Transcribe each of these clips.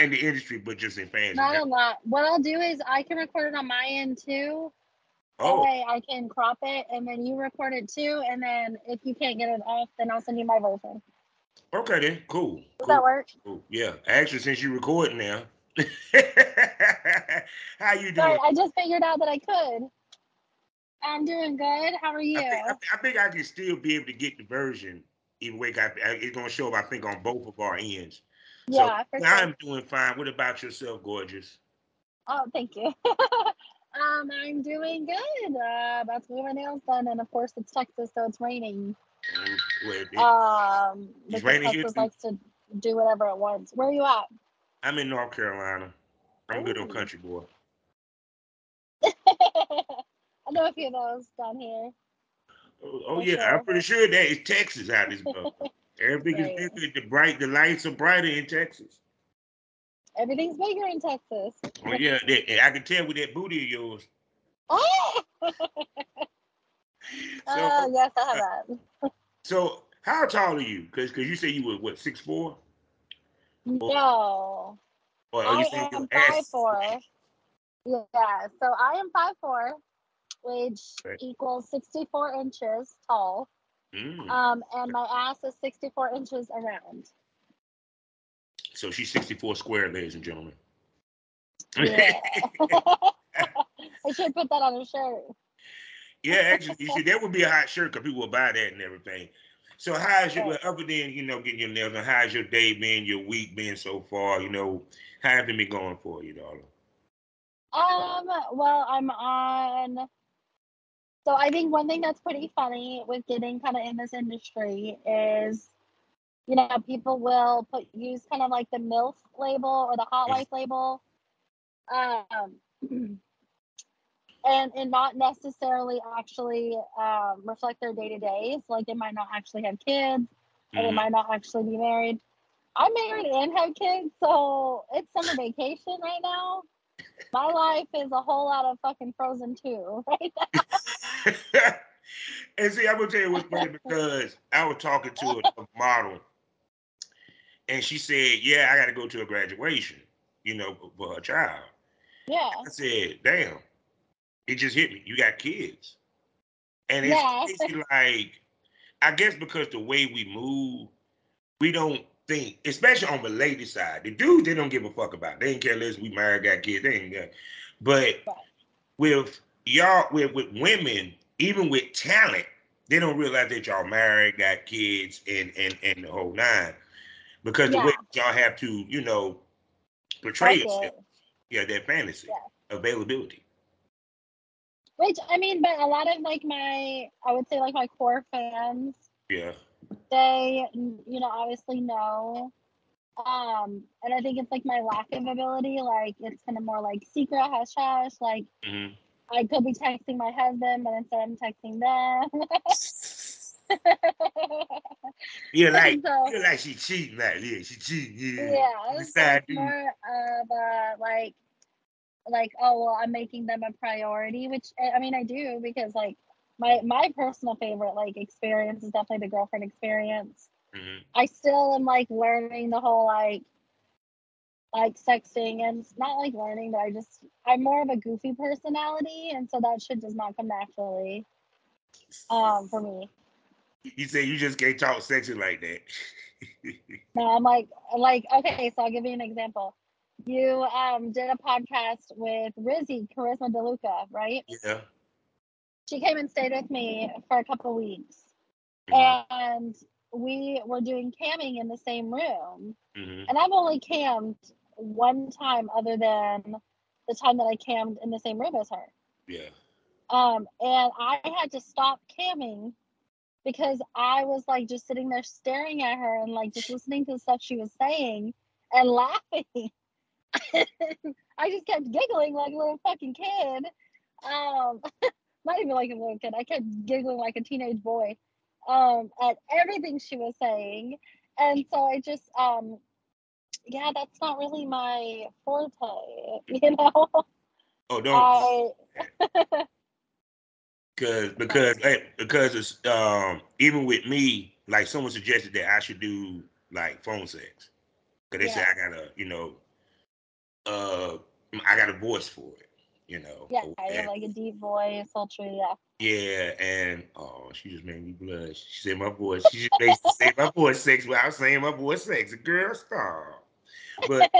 in the industry, but just in fans. Not a lot. What I'll do is I can record it on my end too. That Oh, way I can crop it and then you record it too. And then if you can't get it off, then I'll send you my version. okay then. Cool. Does that Cool. work? Cool. Yeah. Actually, since you're recording now, how you Sorry, doing? I just figured out that I could. I'm doing good. How are I think you? I think I can still be able to get the version. Either way, it's gonna show up. I think on both of our ends. So Yeah, for sure. I'm doing fine. What about yourself, gorgeous? Oh, thank you. I'm doing good. About to get my nails done, and of course it's Texas, so it's raining. Well, it's Because raining here Texas too. likes to do whatever it wants. Where are you at? I'm in North Carolina. I'm good on Oh, country boy. I know a few of those down here Oh for yeah, I'm sure. pretty sure that is Texas out this motherfucker. Everything is Right. bigger. The lights are brighter in Texas. Everything's bigger in Texas. Oh yeah, I can tell with that booty of yours. Oh, So, yes, I have uh, that. so how tall are you? Because you say you were what 6'4", No, or you saying I your am five ass is four. Yeah, so I am 5'4", which right? equals 64 inches tall. Mm. And my ass is 64 inches around. So she's 64 square, ladies and gentlemen. Yeah. I should put that on a shirt. Yeah, actually, you see, that would be a hot shirt because people will buy that and everything. So, how's your, Right. well, other than, getting your nails done, how's your day been, your week been so far? How's it been going for you, darling? Well, I'm on. So I think one thing that's pretty funny with getting kind of in this industry is, people will use kind of like the MILF label or the hot Mhm. wife label, um, and not necessarily actually reflect their day to days. Like they might not actually have kids, or they Mhm. might not actually be married. I'm married and have kids, so it's summer vacation right now. My life is a whole lot of fucking Frozen 2, right? And see, I'm gonna tell you what's funny because I was talking to a model, and she said, "Yeah, I got to go to a graduation, for her child." Yeah, I said, "Damn, it just hit me. You got kids." And it's yeah, crazy, like, I guess because the way we move, we don't think, especially on the lady side, the dudes, they don't give a fuck about. They ain't care less we married, got kids, they ain't got. But right. with y'all, with women, even with talent, they don't realize that y'all married, got kids, and the whole nine. Because the way Yeah, y'all have to, portray market. yourself, yeah, that fantasy, Yeah. availability. Which I mean, but a lot of like I would say like my core fans, Yeah. they obviously know. And I think it's like my lack of ability. Like it's kind of more like secret hush hush. Like Hmm. I could be texting my husband, but instead I'm texting them. You're like, So you're like she cheating, like, yeah, she cheating, yeah. yeah, The so side it's dude. more of like oh well, I'm making them a priority, which I mean I do because like my personal favorite like experience is definitely the girlfriend experience. Hmm. I still am like learning the whole like sexting, and it's not like learning, but I'm more of a goofy personality, and so that shit does not come naturally for me. You say you just can't talk sexy like that. No, I'm like okay, so I'll give you an example. You did a podcast with Rizzy Charisma DeLuca, right? Yeah. She came and stayed with me for a couple weeks, Hmm. and we were doing camming in the same room. Hmm. And I've only cammed one time other than the time that I cammed in the same room as her. Yeah. And I had to stop camming because I was like just sitting there staring at her and like just listening to the stuff she was saying and laughing. I just kept giggling like a little fucking kid. Um, not even like a little kid. I kept giggling like a teenage boy at everything she was saying. And so I just, yeah, that's not really my forte, you know? Oh, don't I, because it's even with me, like someone suggested that I should do like phone sex because they say yeah, I gotta, I got a voice for it, you know. Yeah, you have And like a deep voice, sultry. Yeah. yeah, and oh, she just made me blush. She said my voice. She just makes to say my voice sexy without saying my voice sexy. Girl, stop. But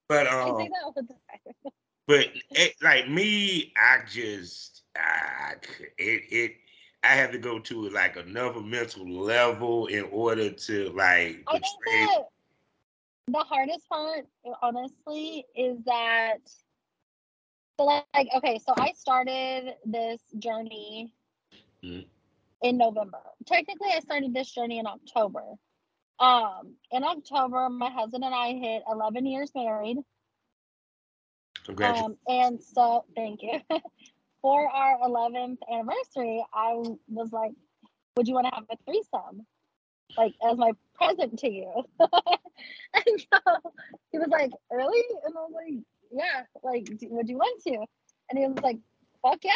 but I say that all the time. but like me, it I have to go to like another mental level in order to like I think portray. the hardest part, honestly, is that so like okay, so I started this journey Mm, in November. Technically, I started this journey in October. In October, my husband and I hit 11 years married. congratulations. And so thank you. For our 11th anniversary, I was like, "Would you want to have a threesome, like as my present to you?" And so he was like, "Really?" And I was like, "Yeah, like, would you want to?" And he was like, "Fuck yeah!"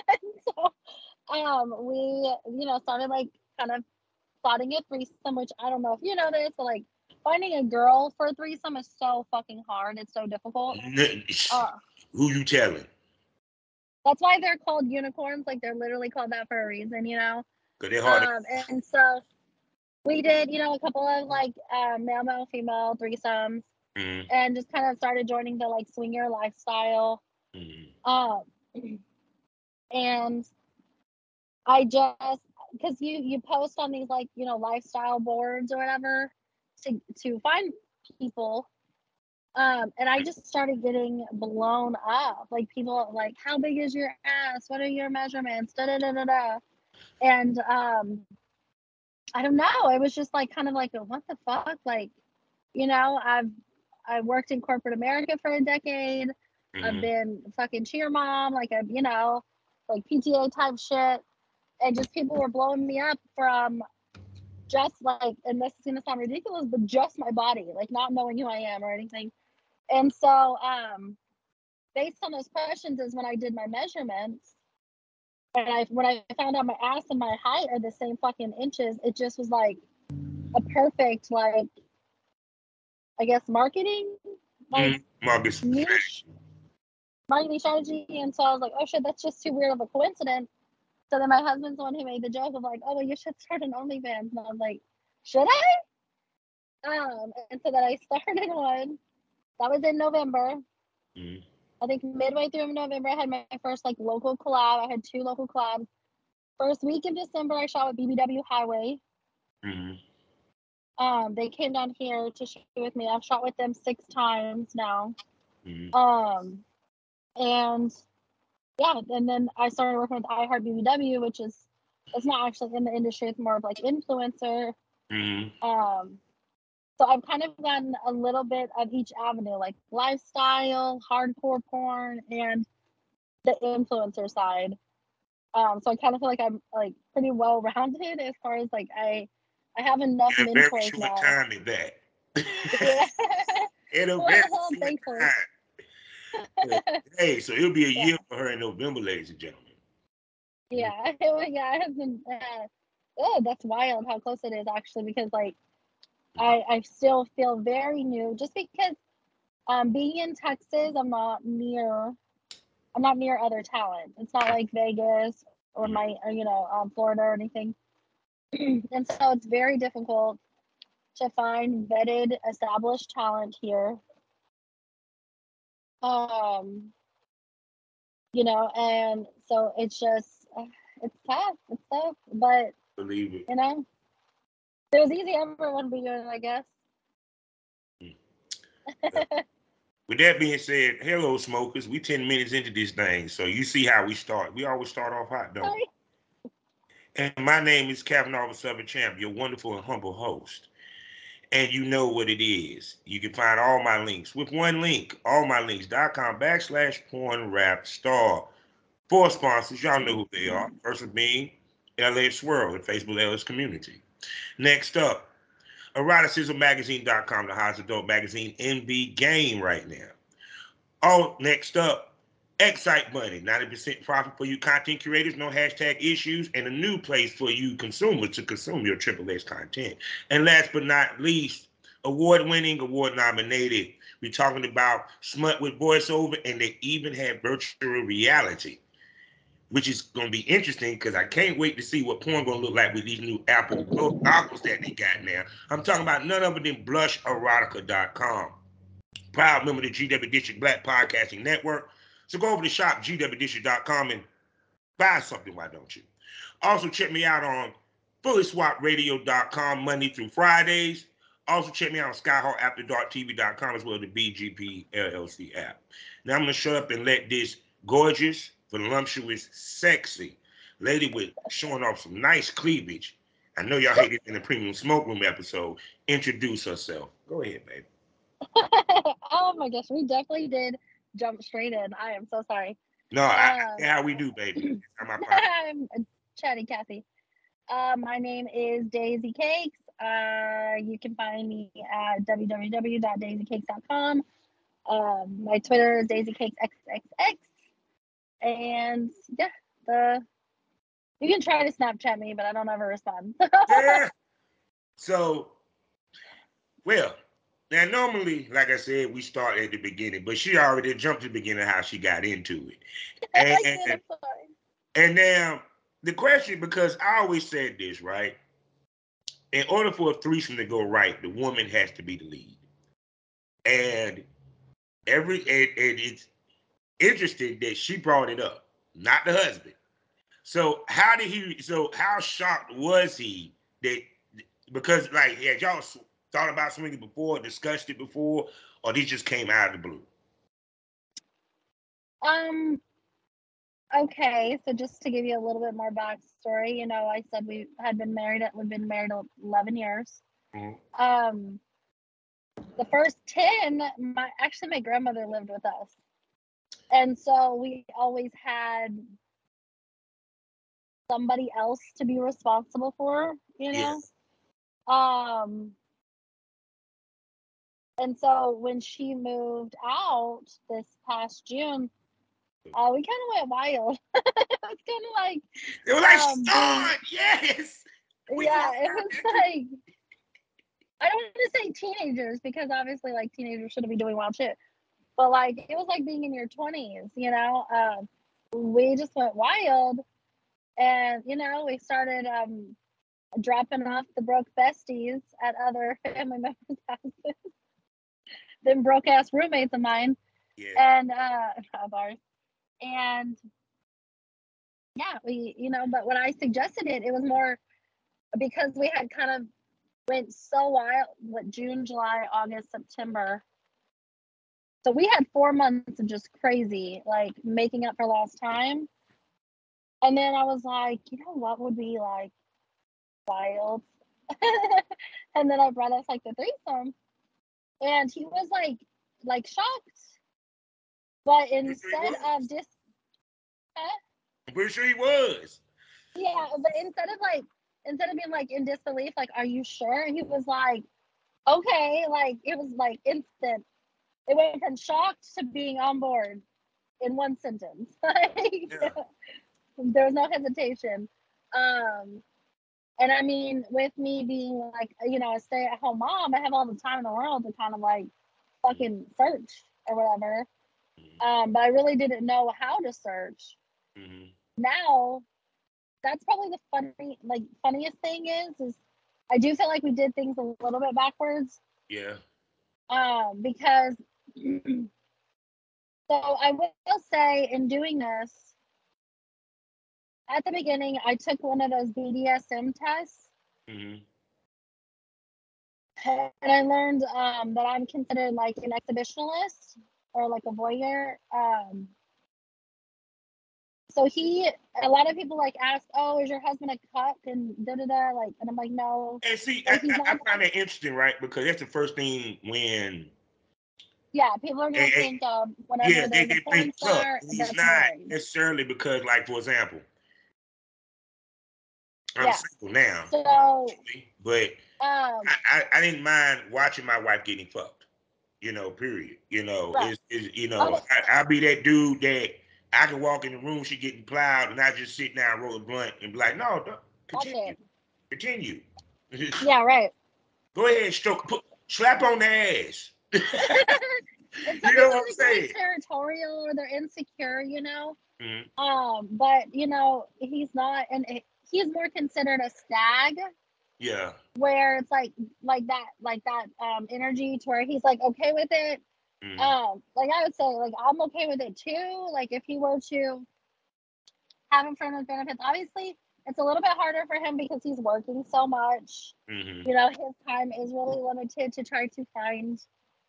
And so, we, started like kind of plotting a threesome, which I don't know if you know this, but like finding a girl for a threesome is so fucking hard. It's so difficult. N- Uh, Who you telling? that's why they're called unicorns. Like they're literally called that for a reason, you know. Cause they're hard. And so we did, a couple of like male, female threesomes, Mm, and just kind of started joining the like swinger lifestyle. mm, Um, and I just because you post on these like lifestyle boards or whatever to find people. And I just started getting blown up. Like people like, how big is your ass? What are your measurements? Da da da da da. And I don't know. It was just like kind of like what the fuck? Like, I worked in corporate America for a decade. I've mm. been fucking cheer mom, like like PTA type shit. And just people were blowing me up from just like, and this is gonna sound ridiculous, but just my body, like not knowing who I am or anything. And so, based on those questions, is when I did my measurements, and when I found out my ass and my height are the same fucking inches, it just was like a perfect, like, I guess marketing, like Marcus strategy. niche marketing strategy. And so I was like, oh shit, that's just too weird of a coincidence. So then my husband's the one who made the joke of like, oh well, you should start an OnlyFans. And I was like, should I? And so then I started one. That was in November. Mm, I think midway through November, I had my first like local collab. I had 2 local collabs. First week of December, I shot with BBWHighway. mm, They came down here to shoot with me. I've shot with them 6 times now. mm, Um, and yeah, and then I started working with Iheartbbw, which is it's not actually in the industry; it's more of like influencer. mm. Um, so I've kind of gotten a little bit of each avenue, like lifestyle, hardcore porn, and the influencer side. So I kind of feel like I'm like pretty well rounded as far as like I have enough In a very mentors short now. time at that. Yeah. In a very Well, short thankfully. time. But, hey, so it'll be a Yeah. year for her in November, ladies and gentlemen. Mm, Yeah. Yeah. I have been. Oh, that's wild how close it is actually because like I still feel very new just because being in Texas I'm not near other talent. It's not like Vegas or mm. Florida or anything. And so it's very difficult to find vetted, established talent here. Um, and so it's just it's tough. It's tough. But Believe it. you know, if it was easy, everyone would be doing it, I guess. Mm. With that being said, hello smokers. We 10 minutes into this thing, so you see how we start. We always start off hot, don't we? Sorry. And my name is Captain Officer Southern Champ, your wonderful and humble host. And you know what it is. You can find all my links with one link, allmylinks.com/porn rap star. 4 sponsors, y'all know who they are. First of being LA Swirl and Facebook LS Community. Next up, eroticismmagazine.com, the hottest adult magazine in the game right now. Oh, next up, Excite Money, 90% profit for you content curators, no hashtag issues, and a new place for you consumers to consume your Triple X content. And last but not least, award-winning, award-nominated. We're talking about smut with voiceover, and they even have virtual reality, which is going to be interesting because I can't wait to see what porn going to look like with these new Apple goggles that they got now. I'm talking about none other than blusherotica.com. Proud member of the GW District Black Podcasting Network. So go over to shop gwdistrict.com and buy something, why don't you? Also, check me out on fullyswapradio.com Monday through Fridays. Also, check me out on skyhawkafterdarktv.com as well as the BGP LLC app. Now, I'm going to shut up and let this gorgeous, voluptuous, sexy lady with showing off some nice cleavage, I know y'all hate it in the Premium Smoke Room episode, introduce herself. Go ahead, baby. Oh my gosh, we definitely did jump straight in. I am so sorry. No, how we do, baby. I'm Chatty Kathy. My name is Dazey Kakez. You can find me at www.dazycakes.com. My Twitter is DazeyCakesXXX. And yeah, you can try to Snapchat me, but I don't ever respond. Yeah. So, well, now normally, like I said, we start at the beginning, but she already jumped to the beginning of how she got into it. And now the question, because I always said this, right? In order for a threesome to go right, the woman has to be the lead. And it's interesting that she brought it up, not the husband. So how shocked was he that, because like, had y'all thought about swinging before, discussed it before, or these just came out of the blue? Okay, so just to give you a little bit more backstory, I said we've been married 11 years. Mm-hmm. The first 10, my grandmother lived with us. And so we always had somebody else to be responsible for, Yes. And so when she moved out this past June, we kind of went wild. It was kind of like, it was like Sean, yes. Yeah, it was like, I don't want to say teenagers, because obviously like teenagers shouldn't be doing wild shit, but like it was like being in your 20s. We just went wild, and we started dropping off the broke besties at other family members' houses. Them broke ass roommates of mine. Yeah. And of ours. And yeah, but when I suggested it, it was more because we had kind of went so wild, June, July, August, September. So we had 4 months of just crazy, like making up for lost time. And then I was like, what would be like wild? And then I brought us like the threesome. And he was like shocked. But instead of just I'm pretty sure he was. Yeah, but instead of being like in disbelief, like, are you sure? He was like, okay, like it was like instant. It went from shocked to being on board in one sentence. There was no hesitation. And I mean, with me being like, a stay-at-home mom, I have all the time in the world to kind of like fucking search or whatever. But I really didn't know how to search. Mm-hmm. Now, that's probably the funniest thing is I do feel like we did things a little bit backwards. Yeah. Because so I will say, in doing this, at the beginning, I took one of those BDSM tests. Mm-hmm. And I learned that I'm considered like an exhibitionist or like a voyeur. So a lot of people like ask, oh, is your husband a cuck and da-da-da, like, and I'm like, no. And see, I find that interesting, right? Because that's the first thing when. Yeah, people are going to think whenever there's a porn star, he's not necessarily, because, like, for example, I'm single now, so, but I didn't mind watching my wife getting fucked, period. Right. I'll be that dude that I can walk in the room, she getting plowed, and I just sit down, roll a blunt, and be like, no, continue. Yeah, right. Go ahead, stroke. Slap on the ass. It's You something know where what I'm they're saying? like territorial or they're insecure, Mm-hmm. But he's not, and he's more considered a stag, Yeah. where it's like that energy to where he's like okay with it. Mm-hmm. Like I would say, like I'm okay with it too. Like if he were to have him friend with benefits, obviously it's a little bit harder for him because he's working so much. Mm-hmm. His time is really limited to try to find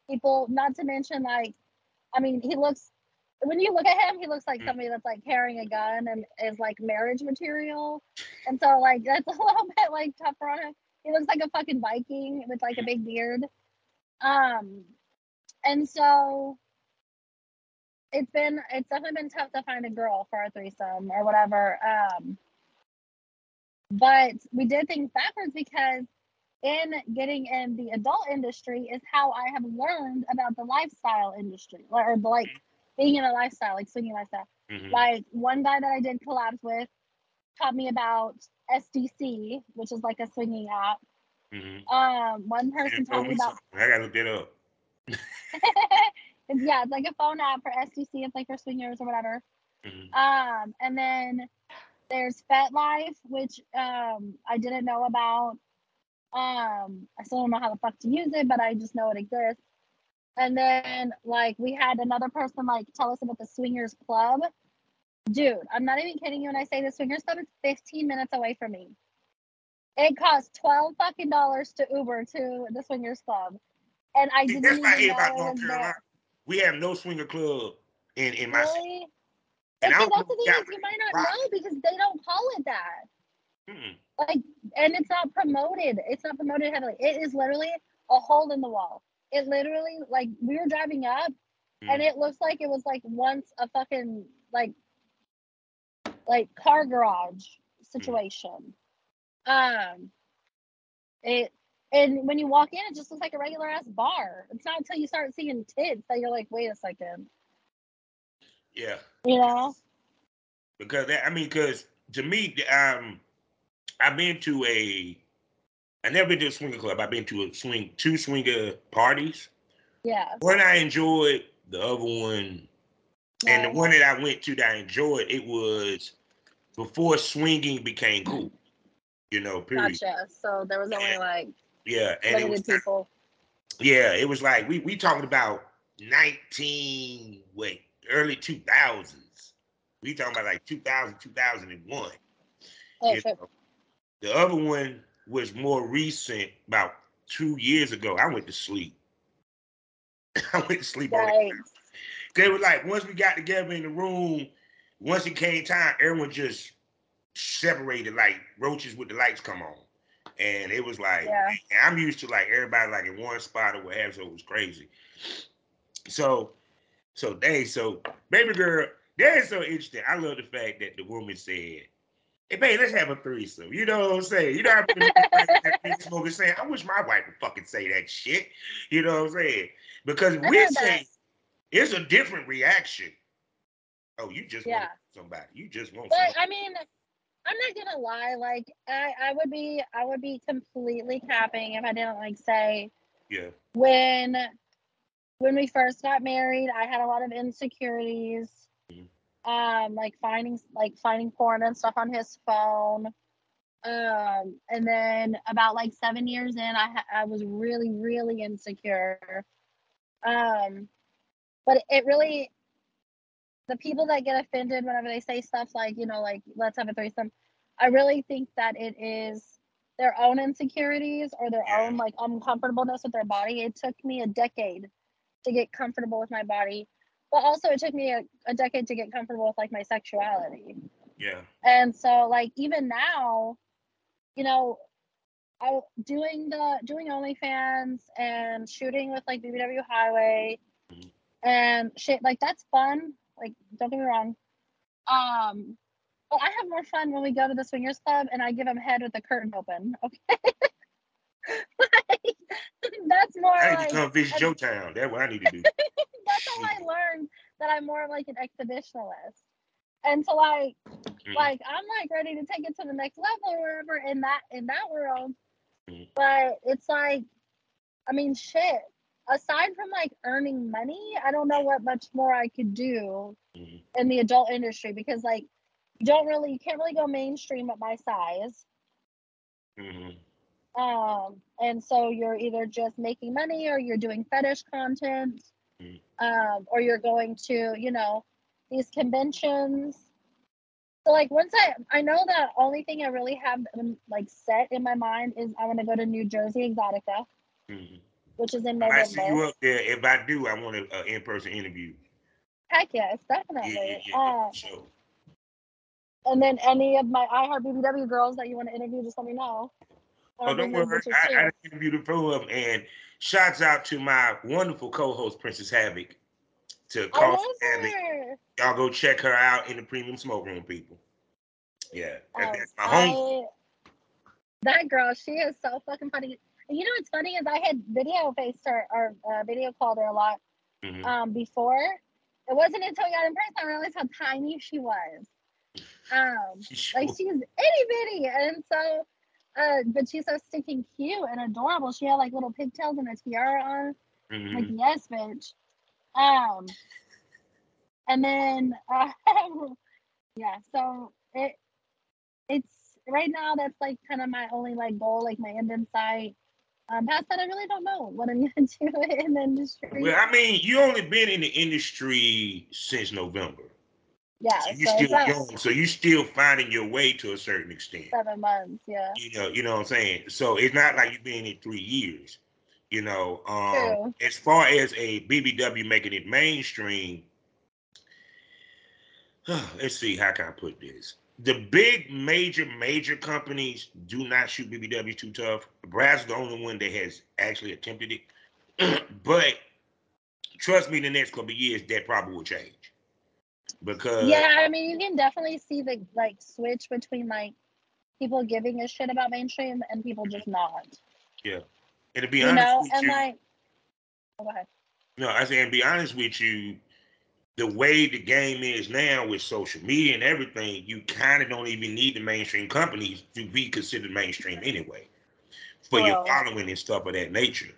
people. Not to mention, like, I mean, when you look at him, he looks like Mm-hmm. somebody that's like carrying a gun and is like marriage material. And so like that's a little bit like tougher on him. He looks like a fucking Viking with like a big beard. Um and so it's definitely been tough to find a girl for a threesome or whatever. But we did things backwards because in getting in the adult industry is how I have learned about the lifestyle industry, or the, like being in a lifestyle, like swinging lifestyle. Mm-hmm. Like one guy that I did collabs with taught me about SDC, which is like a swinging app. Mm-hmm. One And person taught told me me about something. I gotta look that up. yeah, it's like a phone app for SDC. It's like for swingers or whatever. Mm-hmm. And then there's FetLife, which I didn't know about. I still don't know how the fuck to use it, but I just know it exists. And then like we had another person like tell us about the Swingers Club. Dude, I'm not even kidding you when I say the Swingers Club is 15 minutes away from me. It costs $12 to Uber to the Swingers Club, and I See, didn't that's what I even hate know about it North was Carolina. there. We have no swinger club in my city. Really? And But I see, don't know that's the if we thing got is you might not rock. know because they don't call it that. Mm-mm. Like, and it's not promoted. It's not promoted heavily. It is literally a hole in the wall. It literally, like, we were driving up, and Mm-hmm. it looks like it was like once a fucking like car garage situation. Um, it and when you walk in, it just looks like a regular ass bar. It's not until you start seeing tits that you're like, wait a second, Yeah. you know? Because that, I mean, because to me, I've been to I never been to a swinger club. I've been to two swinger parties. Yeah, One I enjoyed, the other one, and the no, one that I went to that I enjoyed, it was before swinging became cool. Period. gotcha. So there was only And, like yeah, and it was limited people. yeah, it was like we talking about 19 wait early 2000s. We talking about like 2000 2001. Oh You shit! know, the other one was more recent, about 2 years ago. I went to sleep. I went to sleep on it. Yikes! They were like, once we got together in the room, once it came time, everyone just separated like roaches with the lights come on. And it was like, Yeah, man, I'm used to like everybody like in one spot or whatever, so it was crazy. So, so baby girl, that is so interesting. I love the fact that the woman said, hey, babe, let's have a threesome. You know what I'm saying? You know, I've been smoking saying, I wish my wife would fucking say that shit. You know what I'm saying? Because I we heard that. say it's a different reaction. Oh, you just want Yeah, to somebody. You just want but somebody. I mean, I'm not gonna lie. Like, I would be completely capping if I didn't like say Yeah. when when we first got married, I had a lot of insecurities. Mhm. Like finding porn and stuff on his phone. And then about like 7 years in, I was really really insecure. Um, but it really, the people that get offended whenever they say stuff like, like, let's have a threesome, I really think that it is their own insecurities or their Yeah. own like uncomfortableness with their body. It took me a decade to get comfortable with my body, but also it took me a decade to get comfortable with like my sexuality. Yeah. And so like even now, you know, I doing OnlyFans and shooting with like BBWHighway Mhm. and shit, like that's fun. Like, don't get me wrong. Um, but I have more fun when we go to the swingers club and I give him head with the curtain open. Okay, that's more I need to like, come visit and your town. That's what I need to do. that's how I Shit. learned that I'm more of like an exhibitionist. And so like I'm like ready to take it to the next level or wherever in that world. Mhm. But it's like I mean, shit. Aside from like earning money, I don't know what much more I could do in the adult industry, because like you can't really go mainstream at my size. And so you're either just making money, or you're doing fetish content, or you're going to, you know, these conventions. So like once I know the only thing I really have like set in my mind is I want to go to New Jersey Exotica, which is in I might see November. you up there. If I do, I want an in-person interview. Heck yes, Yeah, definitely. sure. And then any of my iHeart BBW girls that you want to interview, just let me know. Oh, I'll don't bring those worry. bitches I too. interviewed a few of them, and shouts out to my wonderful co-host Princess Havoc, to I Cause love Havoc. her. Y'all go check her out in the premium smoke room, people. Yeah, that's my home. That girl, she is so fucking funny. And you know what's funny is I had video faced her or video called her a lot before. It wasn't until I got in person I realized how tiny she was. Like she's itty bitty, and so but she's so stinking cute and adorable. She had like little pigtails and a tiara on. Like, yes, bitch. And then yeah, so it's right now that's like kind of my only like goal, like my end in sight. Past that, I really don't know what I'm gonna do in the industry. Well, I mean, you only been in the industry since November. Yeah, So you're so still it's not young. So you're still finding your way to a certain extent. 7 months. Yeah. You know what I'm saying? So it's not like you've been in 3 years. You know, True. as far as a BBW making it mainstream, let's see, how can I put this? The big major companies do not shoot BBWs too tough. Brad's the only one that has actually attempted it. But trust me, in the next couple of years, that probably will change. Because Yeah, I mean, you can definitely see the like switch between like people giving a shit about mainstream and people just not. yeah. And to be You honest know, with and you, like, oh, go ahead. no, I say, and be honest with you, the way the game is now with social media and everything, you kind of don't even need the mainstream companies to be considered mainstream anyway for your Bro. following and stuff of that nature.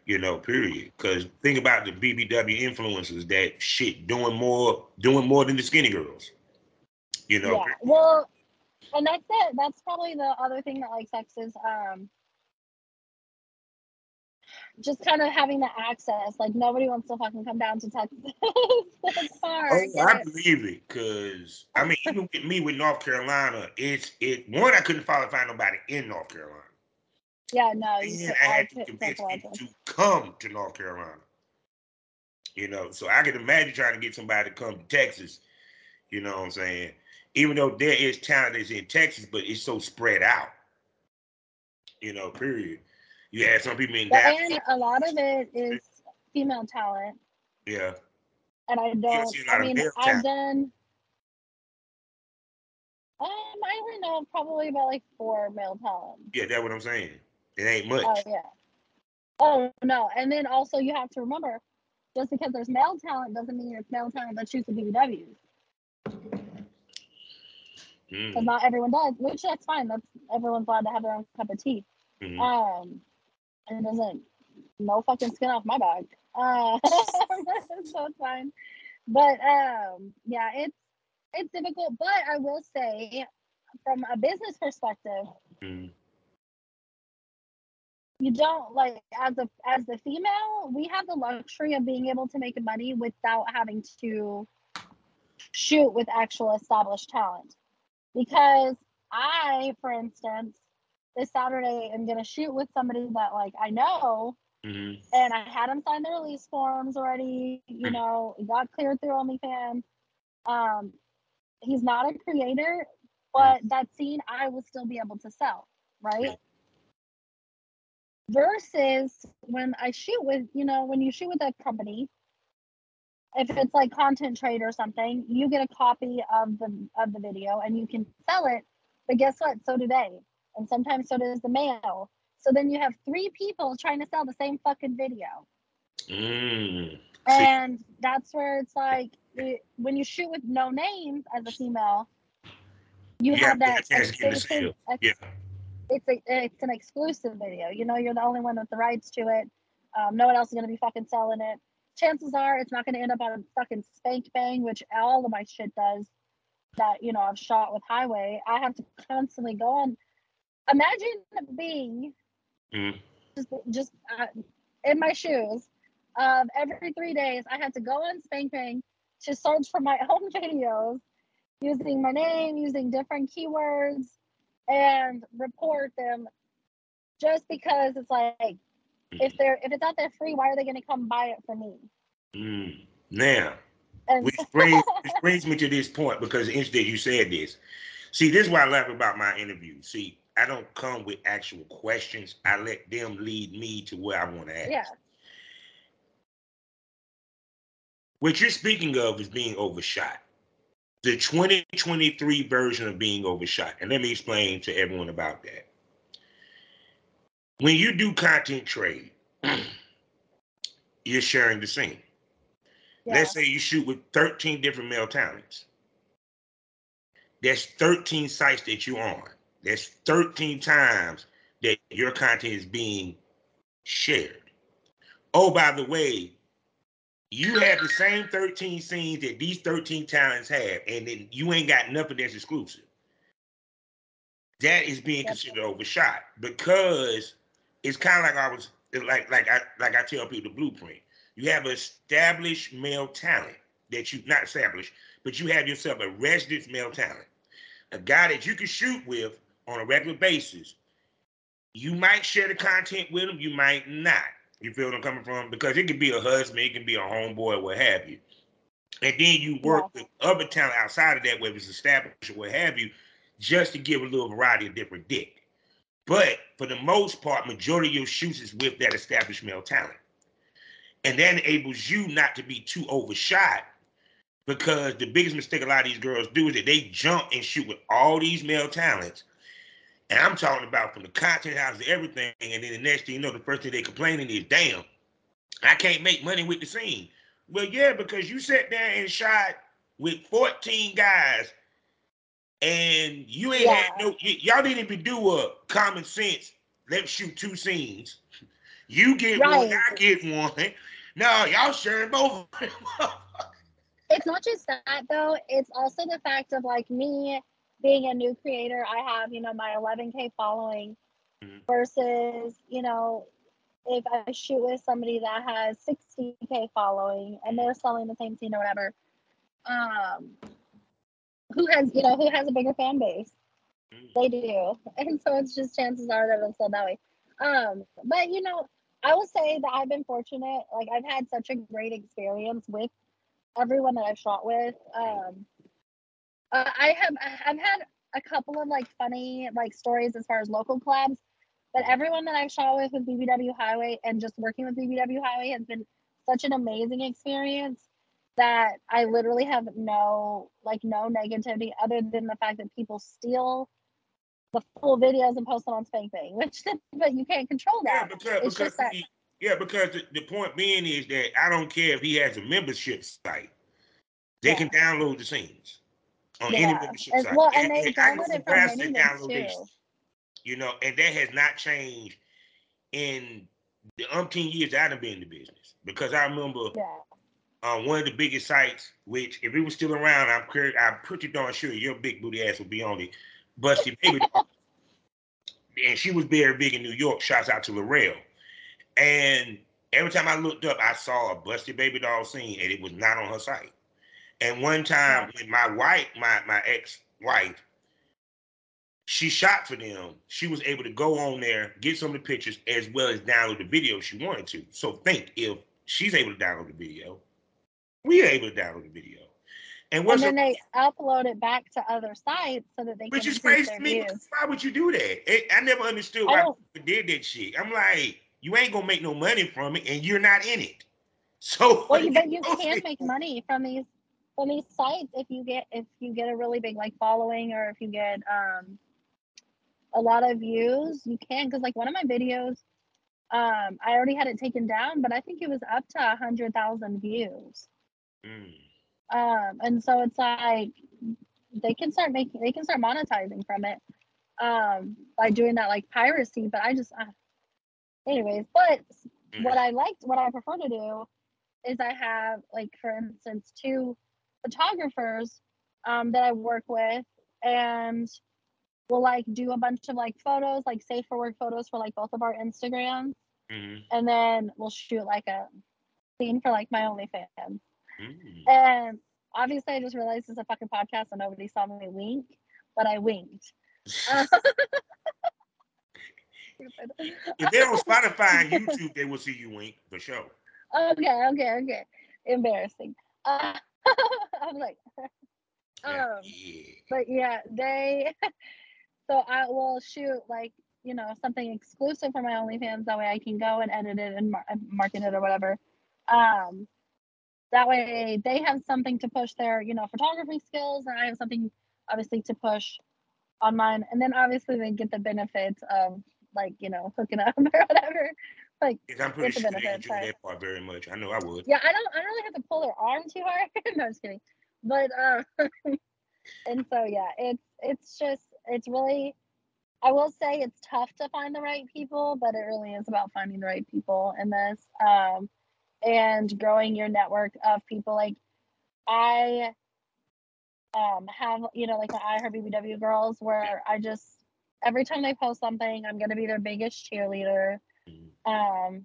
You know, period. Because think about the BBW influencers that shit doing more than the skinny girls. You know, Yeah. Well, and that's it. That's probably the other thing that like sucks is just kind of having the access. Like nobody wants to fucking come down to Texas. It's far. oh, I get I it. believe it. Cause I mean, even with me with North Carolina, it one I couldn't find nobody in North Carolina. Yeah, no, you Then could. I I had to can't convince people imagine. to come to North Carolina. You know, so I can imagine trying to get somebody to come to Texas. You know what I'm saying? Even though there is talent that's in Texas, but it's so spread out. You know, period. You had some people in Well, Dallas. and a lot of it is female talent, Yeah. and I You don't don't. see a I lot of mean, male I've talent. done. I only know probably about like 4 male talent. Yeah, that's what I'm saying. It ain't much. Oh yeah. Oh no, and then also you have to remember, just because there's male talent doesn't mean it's male talent that shoots the BBWs. Because not everyone does, which that's fine. That's everyone's allowed to have their own cup of tea. Mm-hmm. And it doesn't no fucking skin off my back. So it's fine. But yeah, it's difficult. But I will say, from a business perspective, Mm-hmm. you don't like as the female, we have the luxury of being able to make money without having to shoot with actual established talent. Because I, for instance, this Saturday am gonna shoot with somebody that like I know, Mm-hmm. and I had him sign the release forms already. You know, it got cleared through OnlyFans. Um, he's not a creator, but that scene I will still be able to sell, right? Versus when I shoot with, you know, when you shoot with a company, if it's like content trade or something, you get a copy of the video and you can sell it. But guess what? So do they. And sometimes so does the male. So then you have 3 people trying to sell the same fucking video. Mm. See, And that's where it's like when you shoot with no names as a female, you you have have that a chance of getting the sales. Yeah. it's an exclusive video. You know, you're the only one with the rights to it. No one else is gonna be fucking selling it. Chances are it's not gonna end up on fucking Spank Bang, which all of my shit does. That I've shot with Highway. I have to constantly go on. Imagine being just in my shoes. Every 3 days, I had to go on Spank Bang to search for my own videos using my name, using different keywords, and report them. Just because it's like, if it's out there free, why are they going to come buy it for me? Now, And which brings me to this point, because it's interesting you said this. See, this is what I love about my interviews. See, I don't come with actual questions. I let them lead me to where I want to ask. Yeah. What you're speaking of is being overshot. The 2023 version of being overshot. And let me explain to everyone about that. When you do content trade, you're sharing the scene. Yeah. Let's say you shoot with 13 different male talents. That's 13 sites that you're on. That's 13 times that your content is being shared. Oh, by the way, you have the same 13 scenes that these 13 talents have, and then you ain't got nothing that's exclusive. That is being considered overshot, because it's kind of like I tell people the blueprint. You have established male talent that you not established, but you have yourself a resident male talent, a guy that you can shoot with on a regular basis. You might share the content with him, you might not. You feel what I'm coming from? Because it could be a husband, it can be a homeboy, what have you. And then you work with other talent outside of that, whether it's established or what have you, just to give a little variety of different dick. But for the most part, majority of your shoots is with that established male talent. And that enables you not to be too overshot, because the biggest mistake a lot of these girls do is that they jump and shoot with all these male talents. And I'm talking about from the content house to everything. And then the next thing you know, the first thing they're complaining is, damn, I can't make money with the scene. Well, yeah, because you sat there and shot with 14 guys, and you ain't had y'all didn't even do a common sense, let's shoot 2 scenes. You get one, I get one. No, y'all sharing both. It's not just that, though. It's also the fact of, like, me being a new creator. I have, my 11K following versus, if I shoot with somebody that has 60K following and they're selling the same scene or whatever, who has a bigger fan base? They do. And so it's just chances are that it'll sell that way. But I will say that I've been fortunate. Like, I've had such a great experience with everyone that I've shot with. I've had a couple of, like, funny, like, stories as far as local collabs, but everyone that I've shot with BBWHighway and just working with BBWHighway has been such an amazing experience that I literally have no negativity, other than the fact that people steal the full videos and post them on Spank Bang, but you can't control that. Because the point being is that I don't care if he has a membership site. They can download the scenes on any membership site. Well, and they download it from many too. And that has not changed in the umpteen years that I've been in the business. Because I remember one of the biggest sites, which if it was still around, I'm pretty darn sure your big booty ass would be on it, Busty Baby Doll. And she was very big in New York. Shouts out to Laurel. And every time I looked up, I saw a Busty Baby Doll scene, and it was not on her site. And one time, when my wife, my ex-wife, she shot for them, she was able to go on there, get some of the pictures, as well as download the video she wanted to. So think, if she's able to download the video, we're able to download the video. And then they upload it back to other sites so that they can increase their views. Why would you do that? I never understood why people did that shit. I'm like, you ain't gonna make no money from it, and you're not in it. So, but you can make money from these sites if you get a really big, like, following, or if you get a lot of views. You can, because, like, one of my videos, I already had it taken down, but I think it was up to 100,000 views. And so it's like they can start monetizing from it by doing that, like, piracy. But I just anyways, but what I prefer to do is I have, like, for instance, two photographers that I work with, and we'll like do a bunch of like photos, like safe for work photos for like both of our Instagrams, and then we'll shoot like a scene for like my OnlyFans. And obviously, I just realized it's a fucking podcast and nobody saw me wink, but I winked. If they're on Spotify and YouTube, they will see you wink for sure. Okay. Embarrassing. I'm like, but yeah, they. So I will shoot like, you know, something exclusive for my OnlyFans. That way I can go and edit it and market it or whatever. That way they have something to push their, you know, photography skills, and I have something obviously to push on mine. And then obviously they get the benefits of, like, you know, hooking up or whatever. Like, I'm pretty sure they enjoy that part very much. I know I would. Yeah, I don't really have to pull their arm too hard. No, I'm just kidding. But and so yeah, it's really, I will say it's tough to find the right people, but it really is about finding the right people in this, and growing your network of people. Like, I have, you know, like my Iheartbbw BBW girls, where I just, every time they post something, I'm gonna be their biggest cheerleader. I,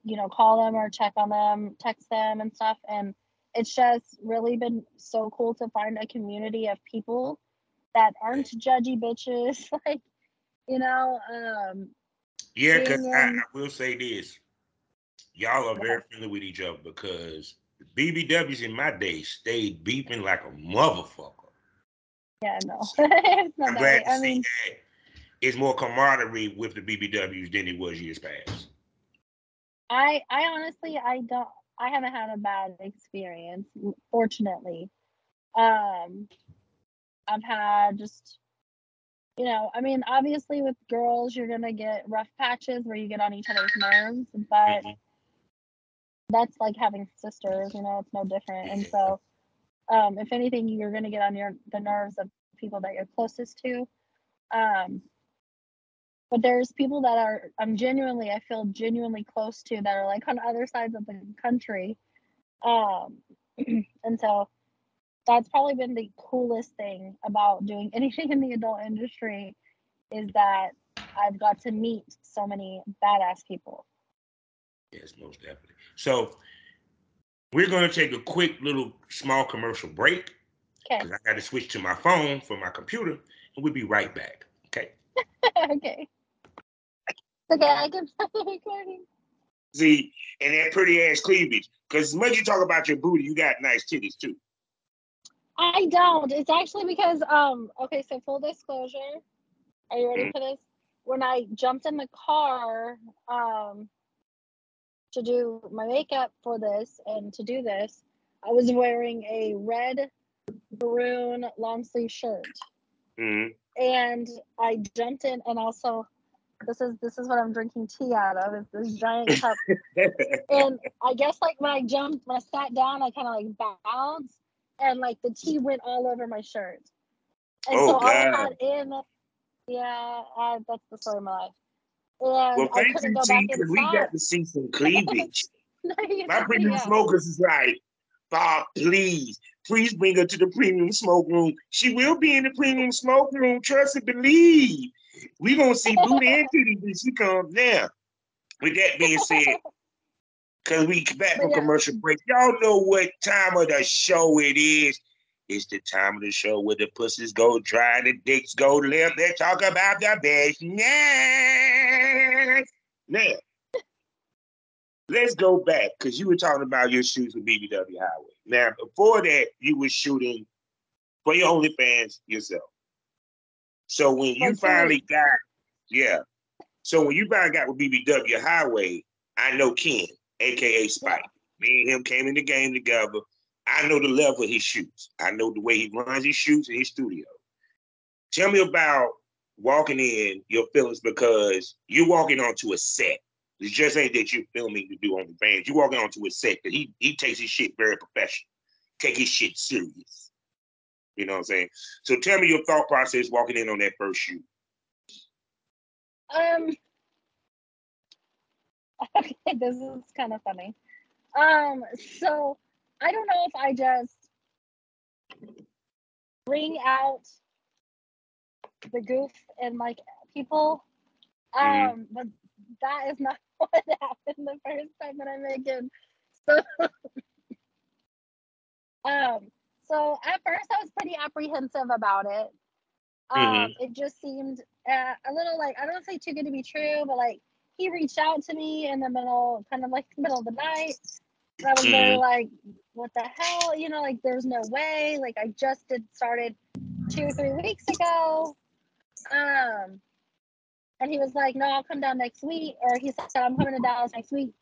you know, call them or check on them, text them and stuff, and it's just really been so cool to find a community of people that aren't judgy bitches, like, you know. Yeah, because I will say this. Y'all are very friendly with each other, because the BBWs in my day stayed beefing like a motherfucker. Yeah, no. So I'm glad to see that it's more camaraderie with the BBWs than it was years past. I honestly, I haven't had a bad experience, fortunately. I've had just, you know, I mean, obviously with girls, you're going to get rough patches where you get on each other's nerves, but that's like having sisters, you know, it's no different. And so, if anything, you're going to get on the nerves of people that you're closest to. But there's people that I feel genuinely close to, that are like on other sides of the country. And so that's probably been the coolest thing about doing anything in the adult industry, is that I've got to meet so many badass people. Yes, most definitely. So we're going to take a quick little small commercial break, because I got to switch to my phone from my computer, and we'll be right back. Okay. Okay. Okay, I can start recording. See, and that pretty ass cleavage. Because as much as you talk about your booty, you got nice titties too. I don't. It's actually because, okay, so full disclosure. Are you ready for this? When I jumped in the car, to do my makeup for this and to do this, I was wearing a red maroon long sleeve shirt. And I jumped in, and also this is what I'm drinking tea out of, is this giant cup. And I guess like when I sat down, I kind of like bounced, and like the tea went all over my shirt. And so all I had in, that's the story of my life. And I couldn't go back inside. We got to see some cleavage. My premium smokers is like, Bob, please bring her to the premium smoke room. She will be in the premium smoke room. Trust and believe. We're going to see booty and titties when she comes now. With that being said, because we back from commercial break, y'all know what time of the show it is. It's the time of the show where the pussies go dry, the dicks go limp. They talk about the best. Now, let's go back, because you were talking about your shoots with BBWHighway. Now, before that, you were shooting for your OnlyFans yourself. So when you finally got with BBWHighway, I know Ken, aka Spike. Me and him came in the game together. I know the level he shoots. I know the way he runs his shoots in his studio. Tell me about walking in, your feelings, because you're walking onto a set. It just ain't that you're filming to do OnlyFans. You're walking onto a set that he takes his shit very professional. Take his shit serious. You know what I'm saying? So tell me your thought process walking in on that first shoot. Okay, this is kind of funny. So I don't know if I just bring out the goof in like people. But that is not what happened the first time that I met him. So, so at first I was pretty apprehensive about it. It just seemed a little like, I don't say too good to be true, but like he reached out to me in the middle, kind of like middle of the night. And I was very like, what the hell? You know, like there's no way. Like I just started 2 or 3 weeks ago. And he was like, no, I'll come down next week. Or he said, I'm coming to Dallas next week.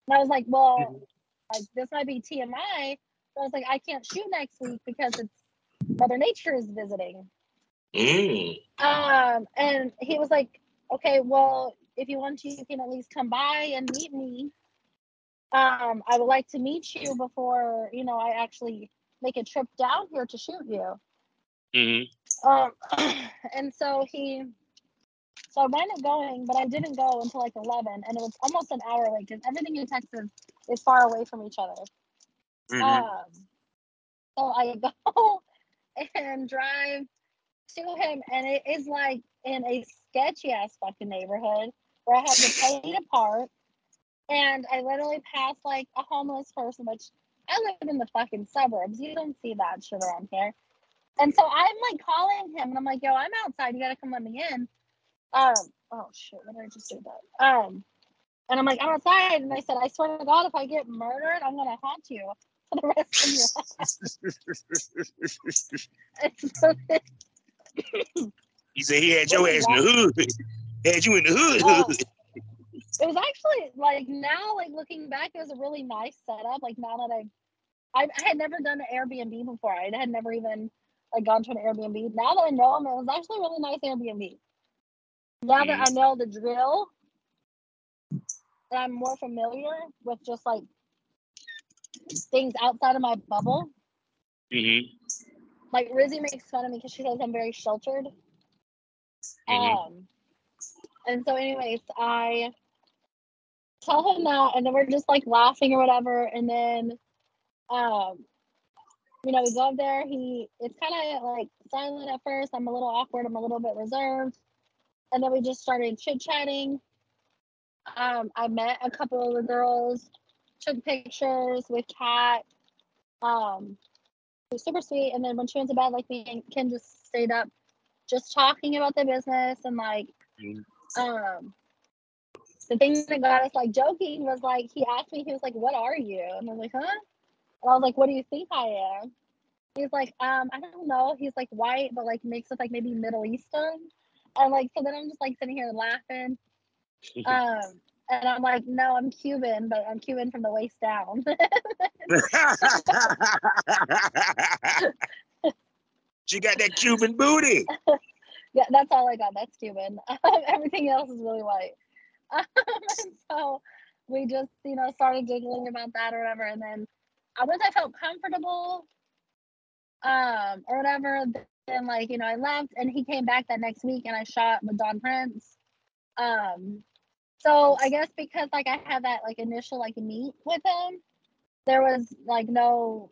And I was like, well, like this might be TMI. So I was like, I can't shoot next week because it's Mother Nature is visiting. And he was like, okay, well, if you want to, you can at least come by and meet me. I would like to meet you before, you know, I actually make a trip down here to shoot you. And so I wound up going, but I didn't go until like 11, and it was almost an hour late because everything in Texas is far away from each other. So I go and drive to him, and it is like in a sketchy ass fucking neighborhood where I have to pay to park, and I literally pass like a homeless person, which I live in the fucking suburbs. You don't see that shit around here. And so I'm like calling him, and I'm like, yo, I'm outside. You gotta come let me in. Oh shit, what did I just do that? And I'm like, I'm outside, and I said, I swear to God, if I get murdered, I'm gonna haunt you for the rest of your life. He said he had your ass in the hood. Had you in the hood. It was actually like now, like looking back, it was a really nice setup. Like now that I had never done an Airbnb before. I had never even like gone to an Airbnb. Now that I know them, it was actually a really nice Airbnb. Now that I know the drill, and I'm more familiar with just like things outside of my bubble. Like Rizzy makes fun of me because she says I'm very sheltered. And so anyways, I tell him that, and then we're just like laughing or whatever, and then you know, we go up there, it's kind of like silent at first. I'm a little awkward, I'm a little bit reserved, and then we just started chit-chatting. I met a couple of the girls, took pictures with Kat. It was super sweet. And then when she went to bed, like me and Ken just stayed up just talking about the business, and like the thing that got us like joking was like he asked me, he was like, what are you? And I was like, huh? And I was like, what do you think I am? He's like, I don't know. He's like white, but like mixed with like maybe Middle Eastern. And like, so then I'm just like sitting here laughing. And I'm like, no, I'm Cuban, but I'm Cuban from the waist down. She got that Cuban booty. Yeah, that's all I got. That's Cuban. Everything else is really white. And so we just, you know, started giggling about that or whatever. And then once I felt comfortable, or whatever, then like, you know, I left, and he came back that next week, and I shot with Don Prince. So I guess because like I had that like initial like meet with him, there was like no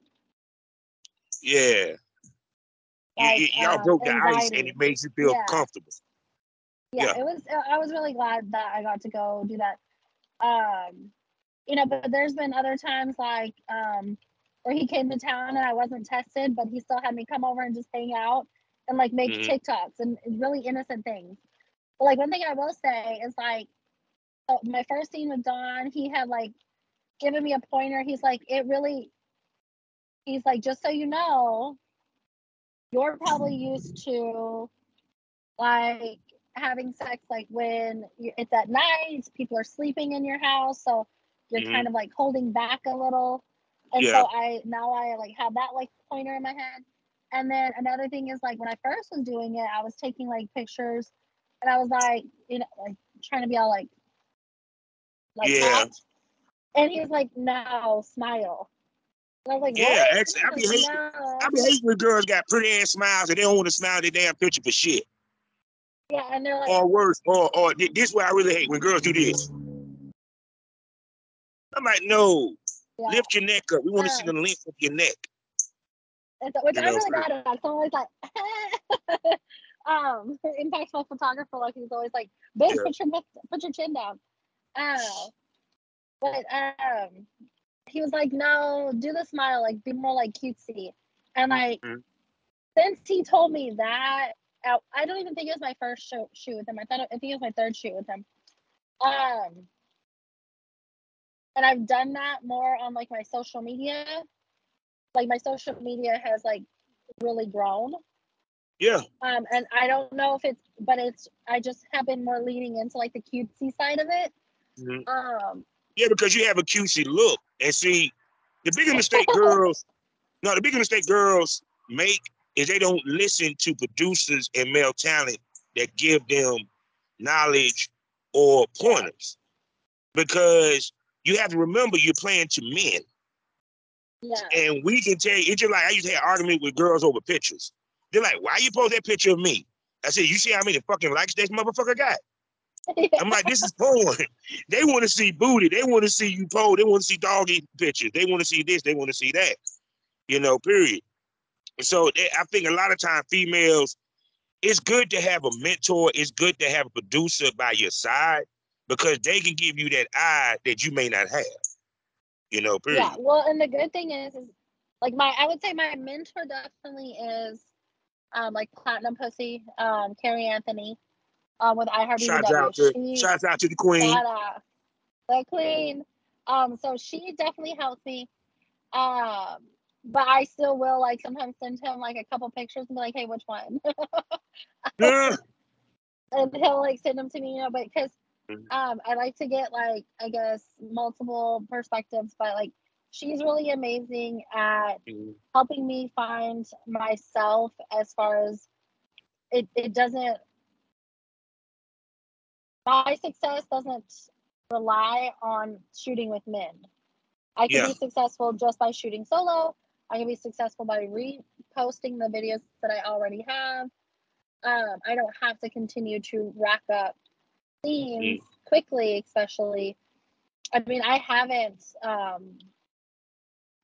like, y'all broke the ice, and it makes you feel comfortable. Yeah, it was. I was really glad that I got to go do that. You know, but there's been other times like where he came to town and I wasn't tested, but he still had me come over and just hang out and like make TikToks and really innocent things. But like one thing I will say is like, so my first scene with Don, he had like given me a pointer. He's like, he's like, just so you know, you're probably used to like having sex like when it's at night, people are sleeping in your house, so you're kind of like holding back a little. And so I like have that like pointer in my head. And then another thing is like when I first was doing it, I was taking like pictures, and I was like, you know, like trying to be all like hot. And he was like, no, smile. And I was like, what? Actually, I be hating when girls got pretty ass smiles and they don't want to smile their damn picture for shit. Yeah, and they're like, or worse, or this is what I really hate when girls do this. I'm like, no, Yeah. lift your neck up. We want to see the length of your neck. Which I'm really bad at. So I'm always like, in fact, my photographer, like, he's always like, bitch, put your chin down. But he was like, no, do the smile, like, be more like cutesy. And like, since he told me that, I don't even think it was my first shoot with him. I think it was my third shoot with him. And I've done that more on like my social media. Like my social media has like really grown. Yeah. And I don't know if I just have been more leaning into like the cutesy side of it. Yeah, because you have a cutesy look. And see, the biggest mistake girls make is they don't listen to producers and male talent that give them knowledge or pointers. Because you have to remember you're playing to men. Yeah. And we can tell you, it's just like I used to have argument with girls over pictures. They're like, why you post that picture of me? I said, you see how many fucking likes this motherfucker got? I'm like, this is porn. They want to see booty. They want to see you pose. They want to see doggy pictures. They want to see this. They want to see that. Period. So I think a lot of times females, it's good to have a mentor. It's good to have a producer by your side because they can give you that eye that you may not have. Period. Yeah. Well, and the good thing is like I would say my mentor definitely is like Platinum Pussy, Carrie Anthony, with Iheartbbw. Shouts out to the queen. Shout out the queen. So she definitely helps me. But I still will like sometimes send him like a couple pictures and be like, hey, which one? And he'll like send them to me, but because I like to get like, I guess, multiple perspectives, but like she's really amazing at helping me find myself as far as it doesn't, my success doesn't rely on shooting with men. I can be successful just by shooting solo. I can be successful by reposting the videos that I already have. I don't have to continue to rack up scenes quickly, especially. I mean, I haven't.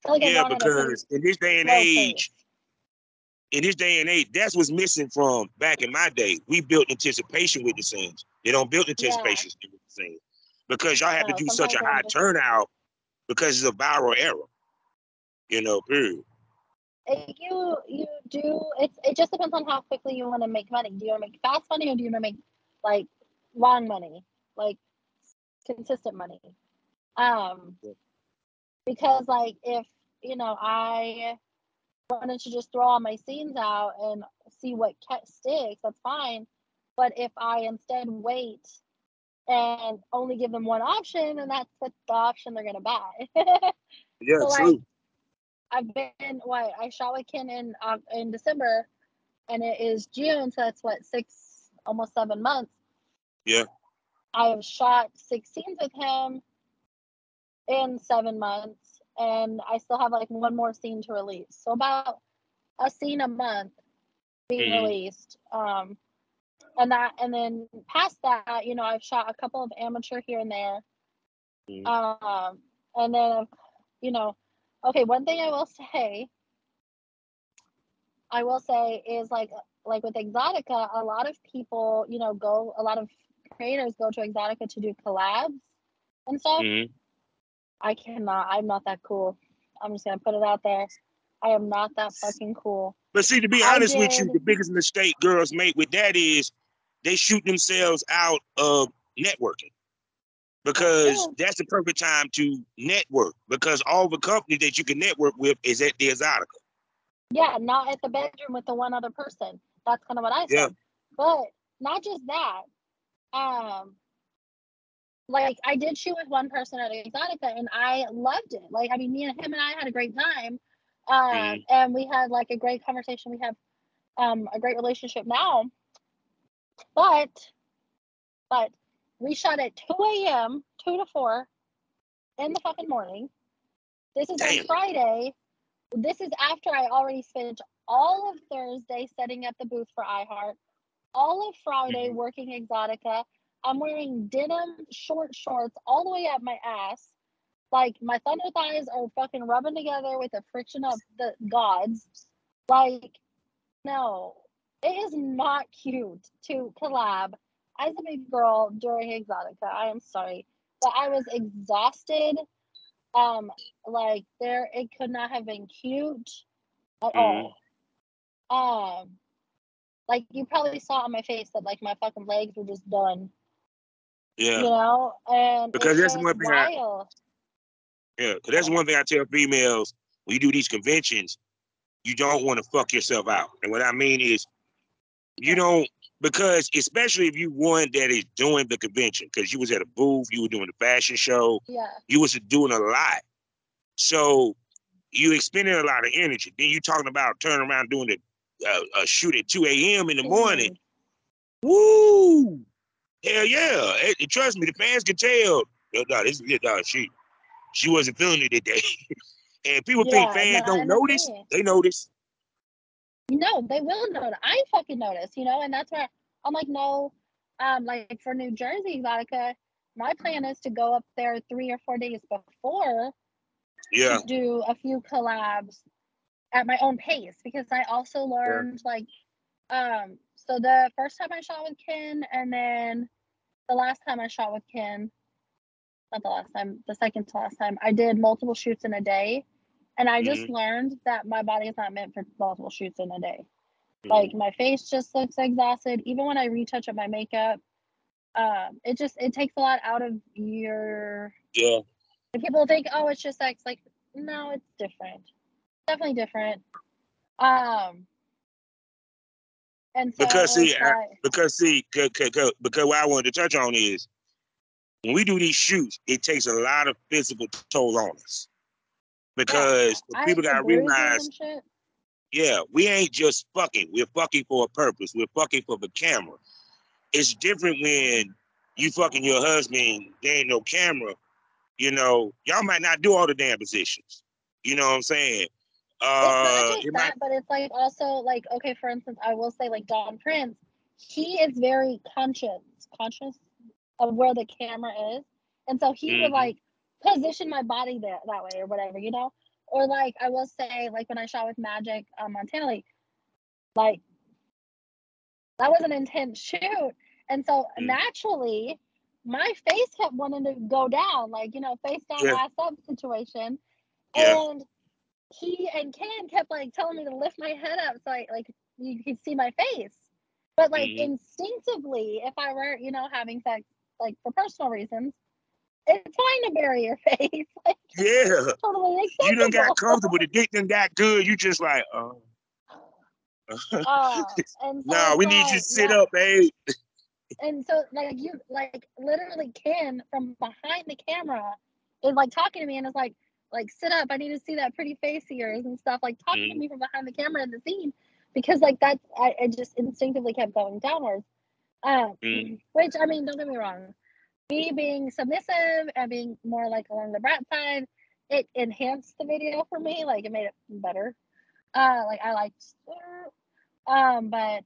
Because in this day and age, that's what's missing from back in my day. We built anticipation with the scenes. They don't build anticipation with the scenes because y'all have to do such a high turnout because it's a viral era. Period. You do. It just depends on how quickly you want to make money. Do you want to make fast money or do you want to make like long money, like consistent money? Because like if I wanted to just throw all my scenes out and see what sticks, that's fine. But if I instead wait and only give them one option, and that's the option they're gonna buy. Yeah, so, true. Like, I've been I shot with Ken in December, and it is June, so that's almost 7 months. Yeah. I have shot 6 scenes with him in 7 months, and I still have like one more scene to release. So about a scene a month being released. And then past that, I've shot a couple of amateur here and there. And then, okay, one thing I will say is like with Exotica, a lot of people, a lot of creators go to Exotica to do collabs and stuff. I'm not that cool. I'm just gonna put it out there. I am not that fucking cool. But see, to be honest with you, the biggest mistake girls make with that is they shoot themselves out of networking. Because that's the perfect time to network. Because all the companies that you can network with is at the Exotica. Yeah, not at the bedroom with the one other person. That's kind of what I said. Yeah. But not just that. Like I did shoot with one person at Exotica and I loved it. Like, I mean, him and I had a great time. And we had like a great conversation. We have a great relationship now. But we shot at 2 a.m., 2 to 4 in the fucking morning. This is on Friday. This is after I already spent all of Thursday setting up the booth for iHeart, all of Friday working Exotica. I'm wearing denim short shorts all the way up my ass. Like, my thunder thighs are fucking rubbing together with the friction of the gods. Like, no, it is not cute to collab as a big girl during Exotica. I am sorry, but I was exhausted. Like, it could not have been cute at all. Like, you probably saw on my face that, like, my fucking legs were just done. Yeah. You know, and Because it's that's just one thing wild. because that's one thing I tell females when you do these conventions, you don't want to fuck yourself out. And what I mean is, you don't, because especially if you one that is doing the convention, because you was at a booth, you were doing the fashion show, you was doing a lot. So you expending a lot of energy. Then you talking about turning around doing a shoot at 2 a.m. in the morning. Woo! Hell yeah. Trust me, the fans can tell. Yo, dog, she wasn't feeling it today. And people think fans don't notice. They notice. No, they will notice. I fucking notice, you know, and that's where I'm like, no, like for New Jersey Exotica, my plan is to go up there 3 or 4 days before to do a few collabs at my own pace, because I also learned like, so the first time I shot with Ken, and then the last time I shot with Ken, not the last time, the second to last time, I did multiple shoots in a day. And I just learned that my body is not meant for multiple shoots in a day. Like, my face just looks exhausted. Even when I retouch up my makeup, it takes a lot out of your. Yeah. And people think, oh, it's just sex. Like, no, it's different. Definitely different. And so because what I wanted to touch on is, when we do these shoots, it takes a lot of physical toll on us. Because people gotta realize, we ain't just fucking. We're fucking for a purpose. We're fucking for the camera. It's different when you fucking your husband, there ain't no camera. You know, y'all might not do all the damn positions. You know what I'm saying? It's not just that, but it's like also like, okay, for instance, I will say like Don Prince, he is very conscious of where the camera is. And so he would like position my body that way or whatever, you know? Or like, I will say, like when I shot with Magic Montana, like that was an intense shoot. And so naturally, my face kept wanting to go down, like, you know, face down, ass up situation. And he and Ken kept like telling me to lift my head up so like you could see my face. But like instinctively, if I were, you know, having sex like for personal reasons, it's fine to bury your face. Like, totally acceptable. You done got comfortable. The dick done got good. You just like, and so no, we need you to sit up, babe. And so like you like literally Ken from behind the camera is like talking to me and is like sit up, I need to see that pretty face of yours and stuff, like talking to me from behind the camera in the scene, because like that's I just instinctively kept going downwards. Which, I mean, don't get me wrong, me being submissive and being more like along the brat side, it enhanced the video for me, like it made it better. Like I liked but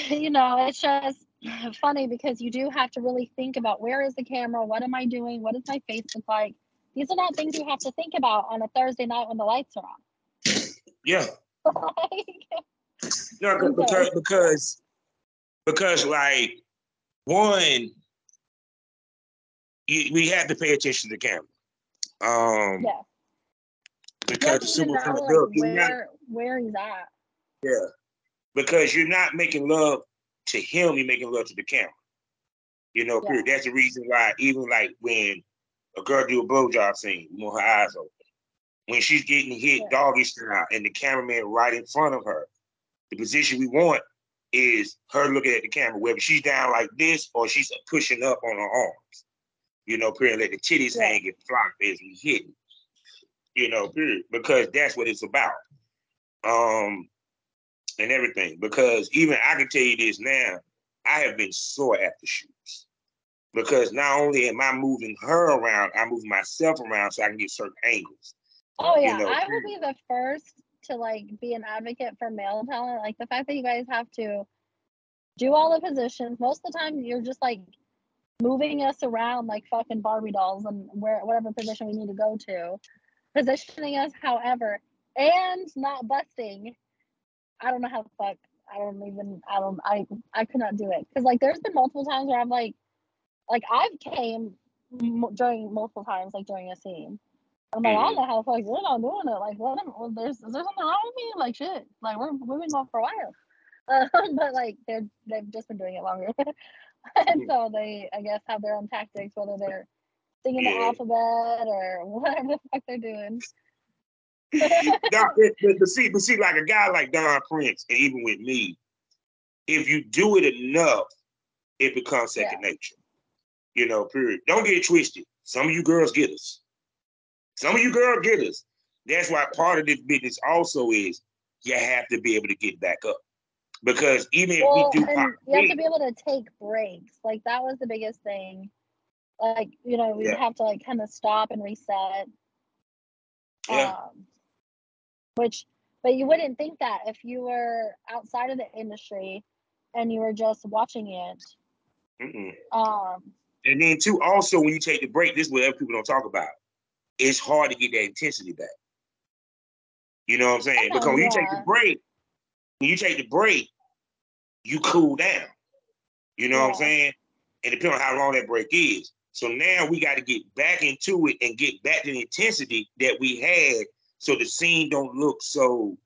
you know, it's just funny because you do have to really think about, where is the camera? What am I doing? What does my face look like? These are not things you have to think about on a Thursday night when the lights are on. Yeah. No, because like, one, we have to pay attention to the camera. Because the simple fact, look, where he's at. Yeah. Because you're not making love to him, you're making love to the camera. You know, period. That's the reason why, even like when a girl do a blowjob scene, you want her eyes open. When she's getting hit doggy style and the cameraman right in front of her, the position we want is her looking at the camera, whether she's down like this or she's pushing up on her arms. You know, period. Let the titties hang and flop as we hit. You know, period. Because that's what it's about. And everything. Because even I can tell you this now, I have been sore after shoots. Because not only am I moving her around, I move myself around so I can get certain angles. Oh yeah, you know, I will be the first to like be an advocate for male talent. Like the fact that you guys have to do all the positions. Most of the time you're just like moving us around like fucking Barbie dolls and whatever position we need to go to, positioning us however, and not busting. I don't know how the fuck. I could not do it because like there's been multiple times where I'm like I've came during multiple times like during a scene. I'm like, I don't know how the fuck you're not doing it. Like, what? Is there something wrong with me? Like, shit. Like, we've been going for a while. But like they've just been doing it longer, and so they I guess have their own tactics, whether they're singing the alphabet or whatever the fuck they're doing. but see, like a guy like Don Prince, and even with me, if you do it enough, it becomes second nature. You know, period. Don't get it twisted. Some of you girls get us. That's why part of this business also is you have to be able to get back up. Because even if we do pop, you have to be able to take breaks. Like that was the biggest thing. Like, you know, we'd have to like kind of stop and reset. But you wouldn't think that if you were outside of the industry and you were just watching it. And then too, also when you take the break, this is what other people don't talk about. It's hard to get that intensity back. You know what I'm saying? Because when you take the break, you cool down. You know what I'm saying? And depending on how long that break is. So now we got to get back into it and get back to the intensity that we had so the scene don't look so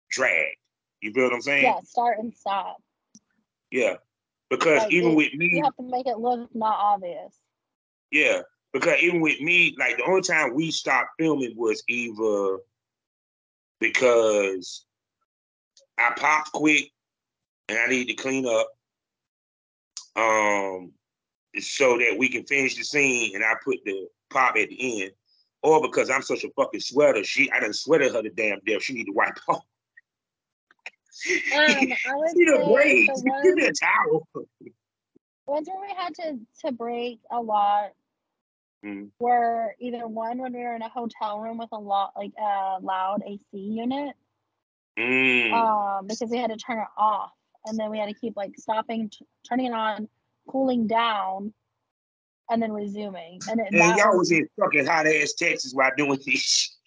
dragged. You feel what I'm saying? Yeah, start and stop. Yeah. Because like even with me... You have to make it look not obvious. Yeah. Because even with me, like the only time we stopped filming was either because I popped quick and I need to clean up. So that we can finish the scene and I put the pop at the end, or because I'm such a fucking sweater, I done sweated her to damn death. She need to wipe off. I would say give me a towel. Ones where we had to break a lot were either one when we were in a hotel room with a lot like a loud AC unit, because we had to turn it off, and then we had to keep like stopping, turning it on, cooling down, and then resuming. And y'all was in fucking hot ass Texas while doing this.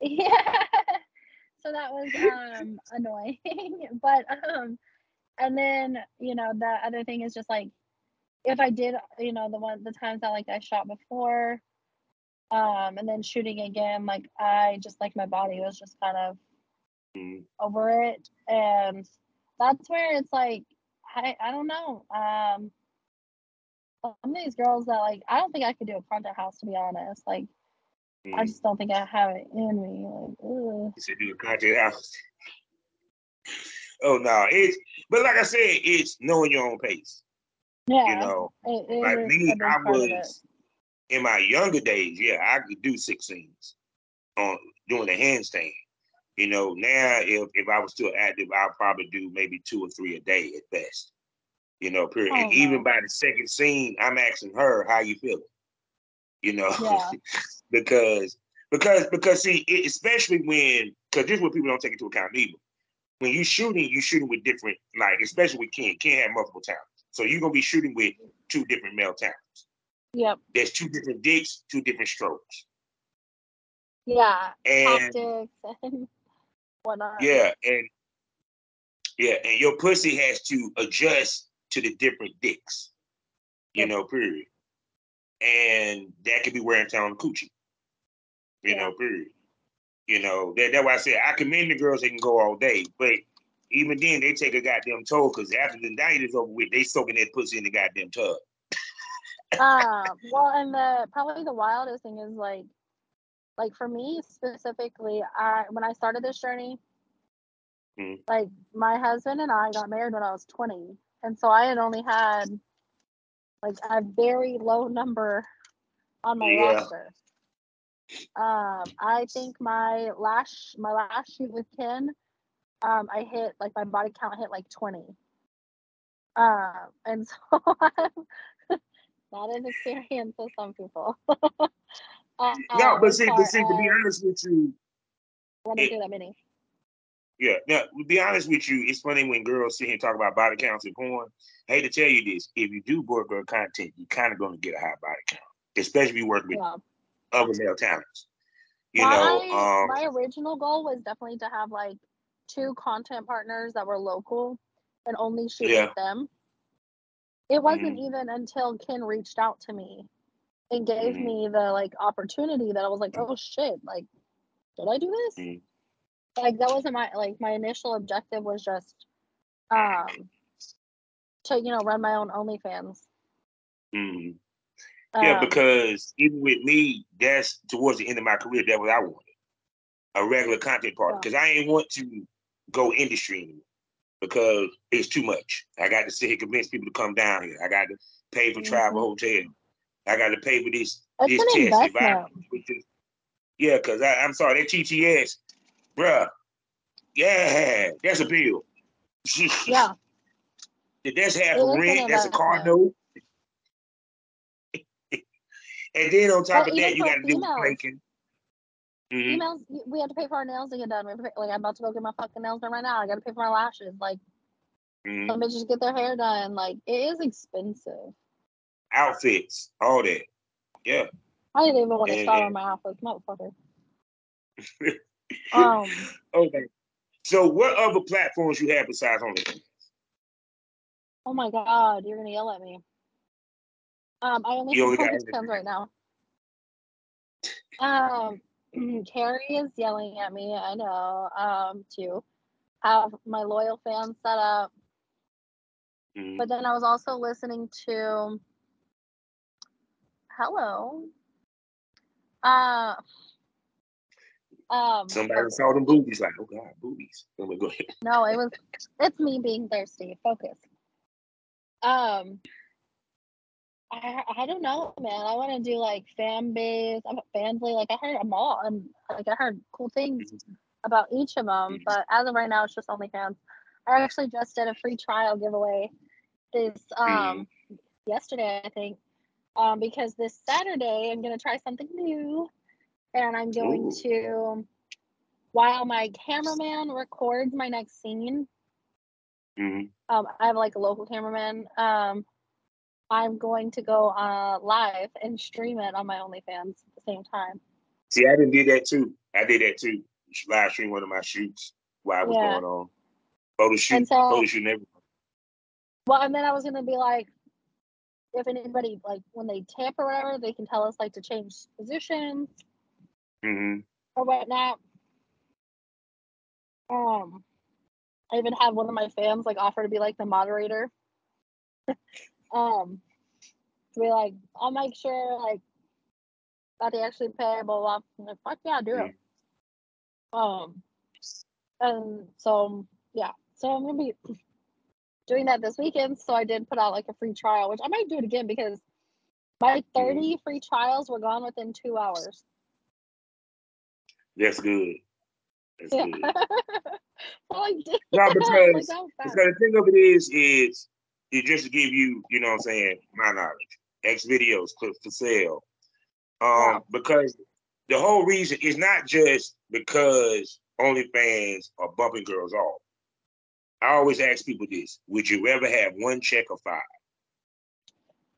Yeah. So that was annoying. But and then, you know, the other thing is just like if I did, you know, the times that like I shot before, and then shooting again, like I just like my body was just kind of over it. And that's where it's like I don't know. Some of these girls that like I don't think I could do a content house, to be honest. Like I just don't think I have it in me. Like, ugh. You said do a content house. Oh no, but like I said, it's knowing your own pace. Yeah, you know, like me, I was in my younger days. Yeah, I could do 6 scenes on doing a handstand. You know, now if I was still active, I'll probably do maybe 2 or 3 a day at best. You know, period. And even by the second scene, I'm asking her, "How you feeling?" You know, because see, especially because this is what people don't take into account either. When you're shooting with different, like especially with Ken. Ken had multiple talents, so you're gonna be shooting with 2 different male talents. Yep. There's 2 different dicks, 2 different strokes. Yeah. And tactics and whatnot. Yeah, and your pussy has to adjust to the different dicks. You know, period. And that could be wearing down the coochie. You know, period. You know, that's why I said I commend the girls that can go all day, but even then they take a goddamn toll because after the night is over with, they soaking that pussy in the goddamn tub. Well, and probably the wildest thing is like for me specifically, when I started this journey, like my husband and I got married when I was 20, and so I had only had like a very low number on my roster. I think my last shoot with Ken, I hit like my body count hit like 20. And so not an experience with some people. No, but see, to be honest with you, running through that many. Yeah. Now, to be honest with you, it's funny when girls sit here and talk about body counts and porn. I hate to tell you this, if you do boy girl content, you're kind of going to get a high body count, especially if you work with Yeah. other male talents. You know, My original goal was definitely to have like 2 content partners that were local and only shoot with them. It wasn't even until Ken reached out to me and gave me the like opportunity that I was like, oh shit, like, did I do this? Like that wasn't my initial objective was just to, you know, run my own OnlyFans. Yeah, because even with me, that's towards the end of my career, that's what I wanted. A regular content partner. Because I ain't want to go industry anymore because it's too much. I got to sit here convince people to come down here. I got to pay for travel, hotel. I got to pay for this test. Investment. Yeah, because I'm sorry, that TTS, bruh, yeah, that's a bill. Yeah. That's half a rent. That's a car note. And then on top of that, you got to do planking. Females, we have to pay for our nails to get done. Like, I'm about to go get my fucking nails done right now. I got to pay for my lashes. Like, some bitches get their hair done. Like, it is expensive. Outfits, all that. Yeah. I didn't even want to start on my outfits, motherfucker. Okay. So, what other platforms you have besides OnlyFans? Oh my God, you're gonna yell at me. I only have OnlyFans right now. Carrie is yelling at me. I know. To have my loyal fans set up. But then I was also listening to. Hello. Somebody saw them boobies, like, oh God, boobies. Go ahead. No, it's me being thirsty. Focus. I don't know, man. I want to do like fan base. I'm a fanboy. Like I heard them all, and like I heard cool things about each of them. But as of right now, it's just OnlyFans. I actually just did a free trial giveaway this yesterday, I think. Because this Saturday I'm gonna try something new, and I'm going to, while my cameraman records my next scene. I have like a local cameraman. I'm going to go live and stream it on my OnlyFans at the same time. See, I did that too. Live stream one of my shoots while I was going on. Photo shoot and everything. Well, and then I was going to be like, if anybody, like, when they tap or whatever, they can tell us, like, to change positions or whatnot. I even had one of my fans, like, offer to be, like, the moderator. To be like, I'll make sure, like, that they actually pay, blah, blah. I'm like, fuck yeah, do it. And so, yeah. So I'm going to be doing that this weekend. So I did put out, like, a free trial, which I might do it again because my 30 free trials were gone within 2 hours. That's good. That's good. Well, I did. No, because the thing of it is it just to give you, you know what I'm saying, my knowledge. X videos, clips for sale. Because the whole reason is not just because OnlyFans are bumping girls off. I always ask people this: would you rather have 1 check or 5?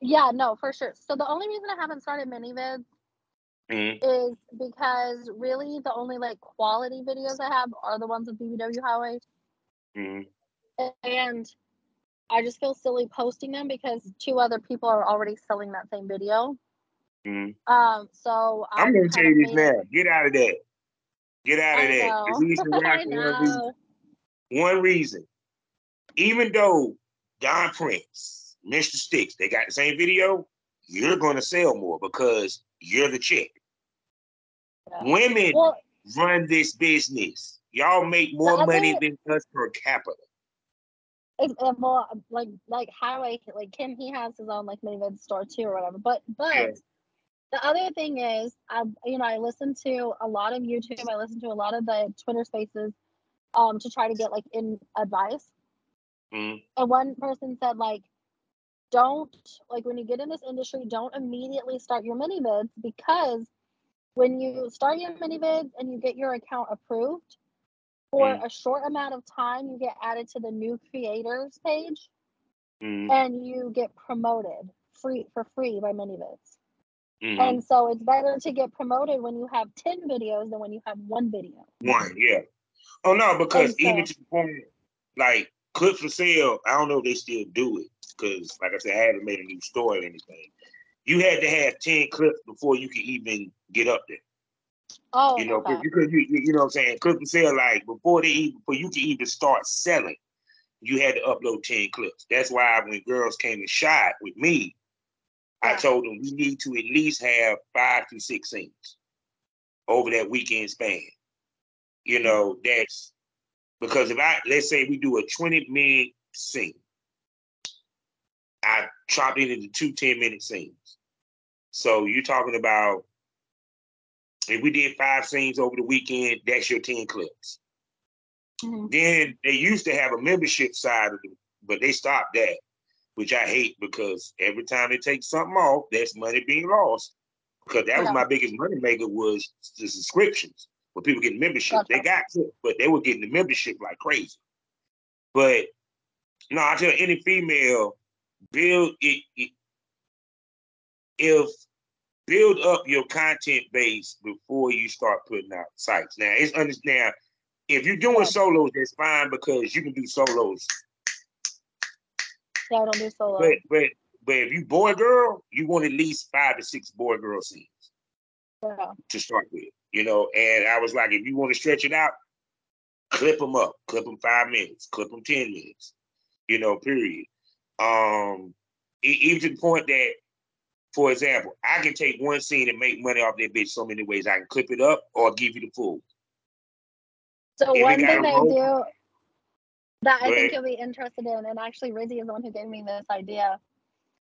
Yeah, no, for sure. So the only reason I haven't started mini vids is because really the only like quality videos I have are the ones with BBWHighway. And I just feel silly posting them because 2 other people are already selling that same video. So I'm gonna tell you this now. Get out of that. Get out of that. The reason why, one reason. Even though Don Prince, Mr. Sticks, they got the same video, you're gonna sell more because you're the chick. Women run this business. Y'all make more money than us per capita. Well, like Highway, like Kim, he has his own like mini vid store too or whatever. But the other thing is, I listen to a lot of YouTube. I listen to a lot of the Twitter Spaces, to try to get like in advice. And one person said like, don't like when you get in this industry, don't immediately start your mini vids because when you start your mini vids and you get your account approved, for a short amount of time, you get added to the new creators page, Mm-hmm. and you get promoted for free by ManyVids. Mm-hmm. And so it's better to get promoted when you have 10 videos than when you have one video. One, yeah. Oh no, because And even so, to the point, like clips for sale, I don't know if they still do it because, like I said, I haven't made a new store or anything. You had to have 10 clips before you could even get up there. oh, You know, okay. because you know what I'm saying, clip for sale, like before you could even start selling, you had to upload 10 clips. That's why when girls came and shot with me, I Yeah. told them we need to at least have 5 to 6 scenes over that weekend span. You know, that's because let's say we do a 20-minute scene, I chopped it into 2 10-minute scenes. So you're talking about, if we did 5 scenes over the weekend, that's your 10 clips. Mm-hmm. Then they used to have a membership side of it, but they stopped that, which I hate because every time they take something off, that's money being lost. Because that was my biggest money maker, was the subscriptions. When people get membership, Gotcha. they got to, but they were getting the membership like crazy. But no, I tell any female, build up your content base before you start putting out sites. Now it's understand, if you're doing solos, that's fine because you can do solos. Yeah, I don't do solo. But if you boy girl, you want at least 5 to 6 boy girl scenes to start with. You know, and I was like, if you want to stretch it out, clip them up, clip them 5 minutes, clip them 10 minutes. You know, period. Even to the point that, for example, I can take one scene and make money off that bitch so many ways. I can clip it up or give you the full. So If one thing they do that I think ahead. you'll be interested in, and actually Rizzy is the one who gave me this idea,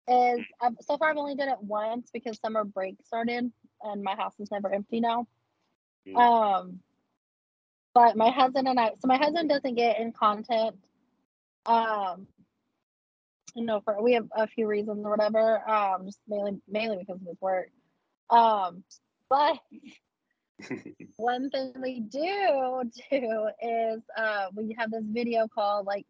is so far I've only done it once because summer break started and my house is never empty now. But my husband and so my husband doesn't get in content. You know, we have a few reasons or whatever. Just mainly because of his work. But one thing we do is we have this video called like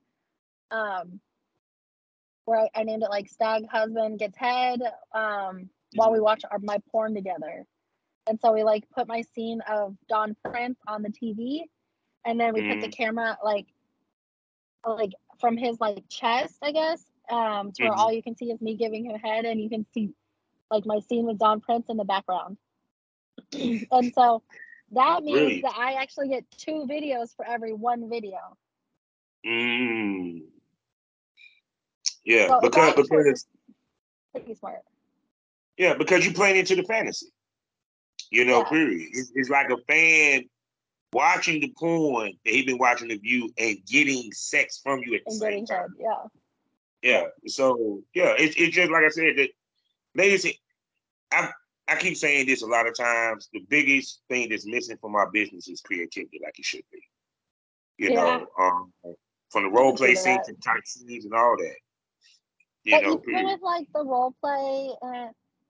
where I named it like Stag Husband Gets Head while we watch my porn together. And so we like put my scene of Don Prince on the TV, and then we put the camera like from his like chest, I guess, to where all you can see is me giving him head, and you can see like my scene with Don Prince in the background. And so that means that I actually get 2 videos for every 1 video. Yeah, so because pretty smart. Yeah, because you playing into the fantasy. You know, period. It's like a fan watching the porn that he been watching of you and getting sex from you at the same time. Yeah. So yeah, it's just like I said, that ladies, I keep saying this a lot of times. The biggest thing that's missing from our business is creativity, like it should be. You know, from the role play scenes and type scenes and all that. But even with like the role play,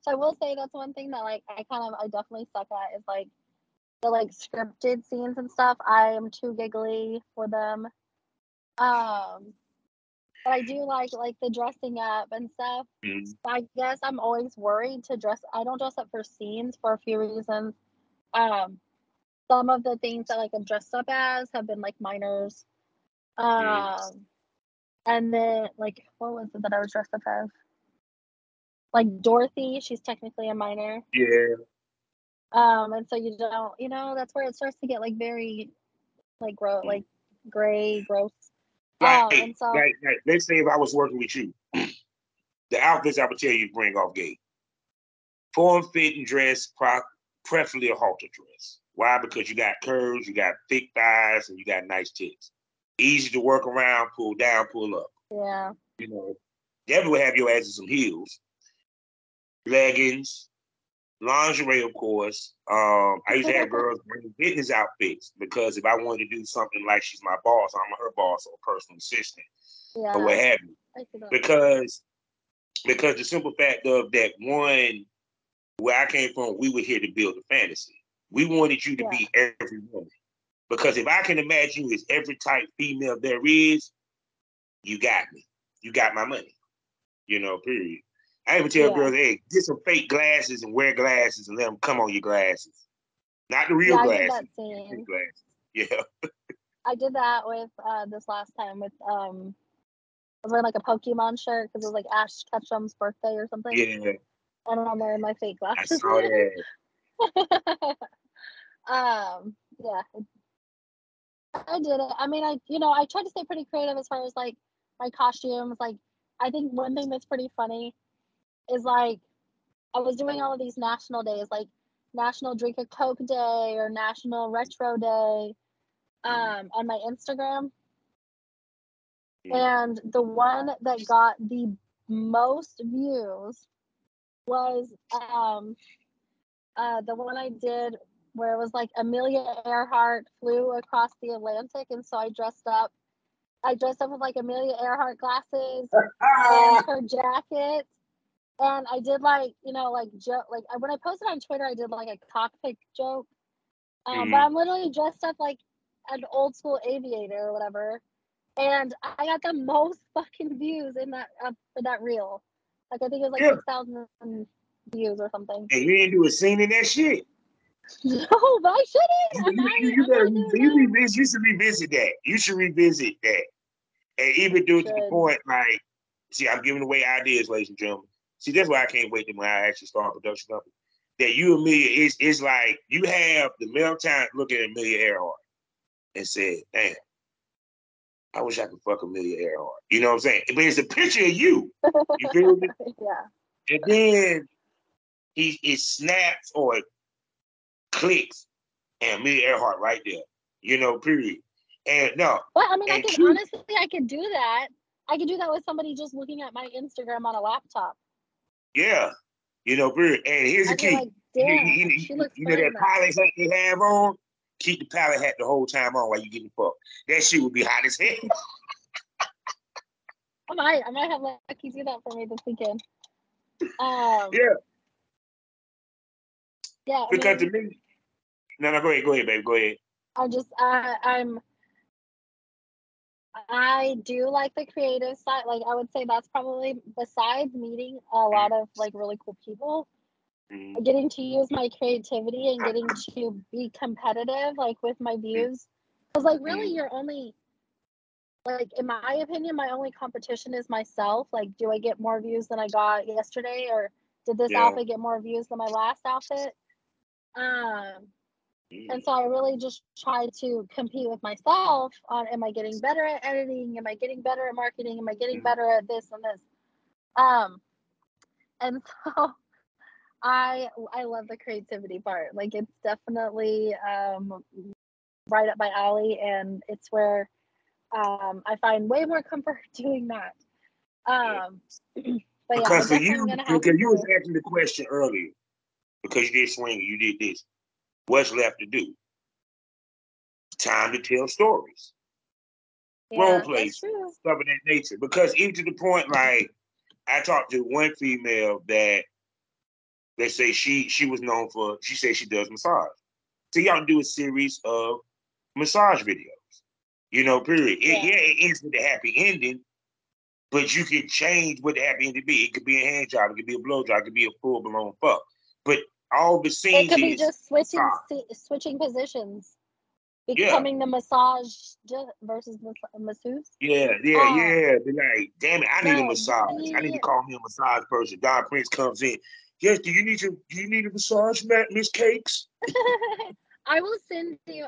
so I will say that's one thing that like I definitely suck at is like the like scripted scenes and stuff. I am too giggly for them. But I do like the dressing up and stuff. I guess I'm always worried to dress. I don't dress up for scenes for a few reasons. Some of the things that like I'm dressed up as have been like minors. And then like what was it that I was dressed up as? Like Dorothy, she's technically a minor. Yeah. And so you don't, that's where it starts to get like very like like gray, gross. And so like, let's say if I was working with you, the outfits I would tell you to bring off gate. Form-fitting dress, preferably a halter dress. Why? Because you got curves, you got thick thighs, and you got nice tits. Easy to work around, pull down, pull up. Yeah. You know, definitely have your ass in some heels, leggings, lingerie, of course. I used to have girls bring business outfits because if I wanted to do something like she's my boss, I'm her boss or personal assistant, or what have you. Because the simple fact of that, one, where I came from, we were here to build a fantasy. We wanted you to be every woman. Because if I can imagine you as every type female there is, you got me. You got my money. Period. I even tell girls, hey, get some fake glasses and wear glasses and let them come on your glasses. Not the real glasses. I did that same. Glasses. Yeah. I did that with this last time with I was wearing like a Pokemon shirt because it was like Ash Ketchum's birthday or something. Yeah. And I'm wearing my fake glasses. I saw that. Yeah. I did it. I mean, I tried to stay pretty creative as far as like my costumes. Like, I think one thing that's pretty funny is like I was doing all of these national days, like National Drink a Coke Day or National Retro Day, on my Instagram. And the one that got the most views was the one I did where it was like Amelia Earhart flew across the Atlantic, and so I dressed up with like Amelia Earhart glasses and her jacket, and I did like joke, like when I posted on Twitter I did like a cockpit joke, but I'm literally dressed up like an old school aviator or whatever, and I got the most fucking views in that for that reel. Like I think it was like 6,000 views or something. And you didn't do a scene in that shit. No, but I shouldn't. You should revisit that. You should revisit that. And even do it to the point, like, see, I'm giving away ideas, ladies and gentlemen. See, that's why I can't wait when I actually start a production company. That you and me, it's like you have the male talent looking at Amelia Earhart and said, damn, I wish I could fuck Amelia Earhart. You know what I'm saying? But it's a picture of you. You feel me? Yeah. And then it snaps or it clicks and Amelia Earhart right there. Period. And no. Well, I mean, I could do that. I could do that with somebody just looking at my Instagram on a laptop. Yeah. Period. And here's the key. Like, damn, she looks that pilot hat they have on, keep the pilot hat the whole time on while you getting fucked. That shit would be hot as hell. I might have Lucky do that for me this weekend. Yeah. Yeah. Because to me, no, go ahead, baby. Go ahead. I do like the creative side. Like I would say that's probably, besides meeting a lot of like really cool people, getting to use my creativity and getting to be competitive like with my views. Because like really you're only, like in my opinion, my only competition is myself. Like, do I get more views than I got yesterday, or did this outfit get more views than my last outfit? And so I really just try to compete with myself on, am I getting better at editing? Am I getting better at marketing? Am I getting better at this and this? And so I love the creativity part. Like it's definitely right up my alley, and it's where I find way more comfort doing that. But because for you, because you was asking the question earlier, because you did swing, you did this. What's left to do? Time to tell stories. Role plays, stuff of that nature. Because even to the point, like, I talked to one female that they say she was known for, she said she does massage. So y'all do a series of massage videos. Period. It ends with a happy ending, but you can change what the happy ending be. It could be a hand job, it could be a blow job, it could be a full-blown fuck. But all the scenes it could be just switching positions, becoming the massage versus masseuse. Yeah. Be like, damn it, I need a massage. I need to call me a massage person. Don Prince comes in. Yes, do you need a massage, Miss Cakes? I will send you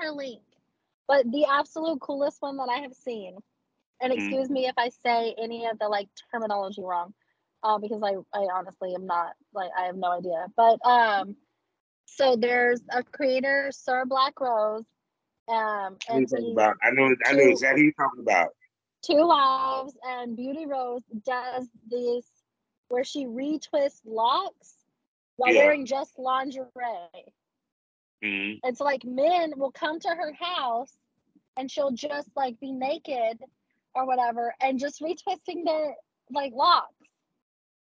her link. But the absolute coolest one that I have seen, and excuse me if I say any of the like terminology wrong, because I honestly am not, like, I have no idea. But so there's a creator, Sir Black Rose, and I know exactly who you're talking about. Two Lives, and Beauty Rose does this where she retwists locks while wearing just lingerie. And so like men will come to her house and she'll just like be naked or whatever and just retwisting their like locks.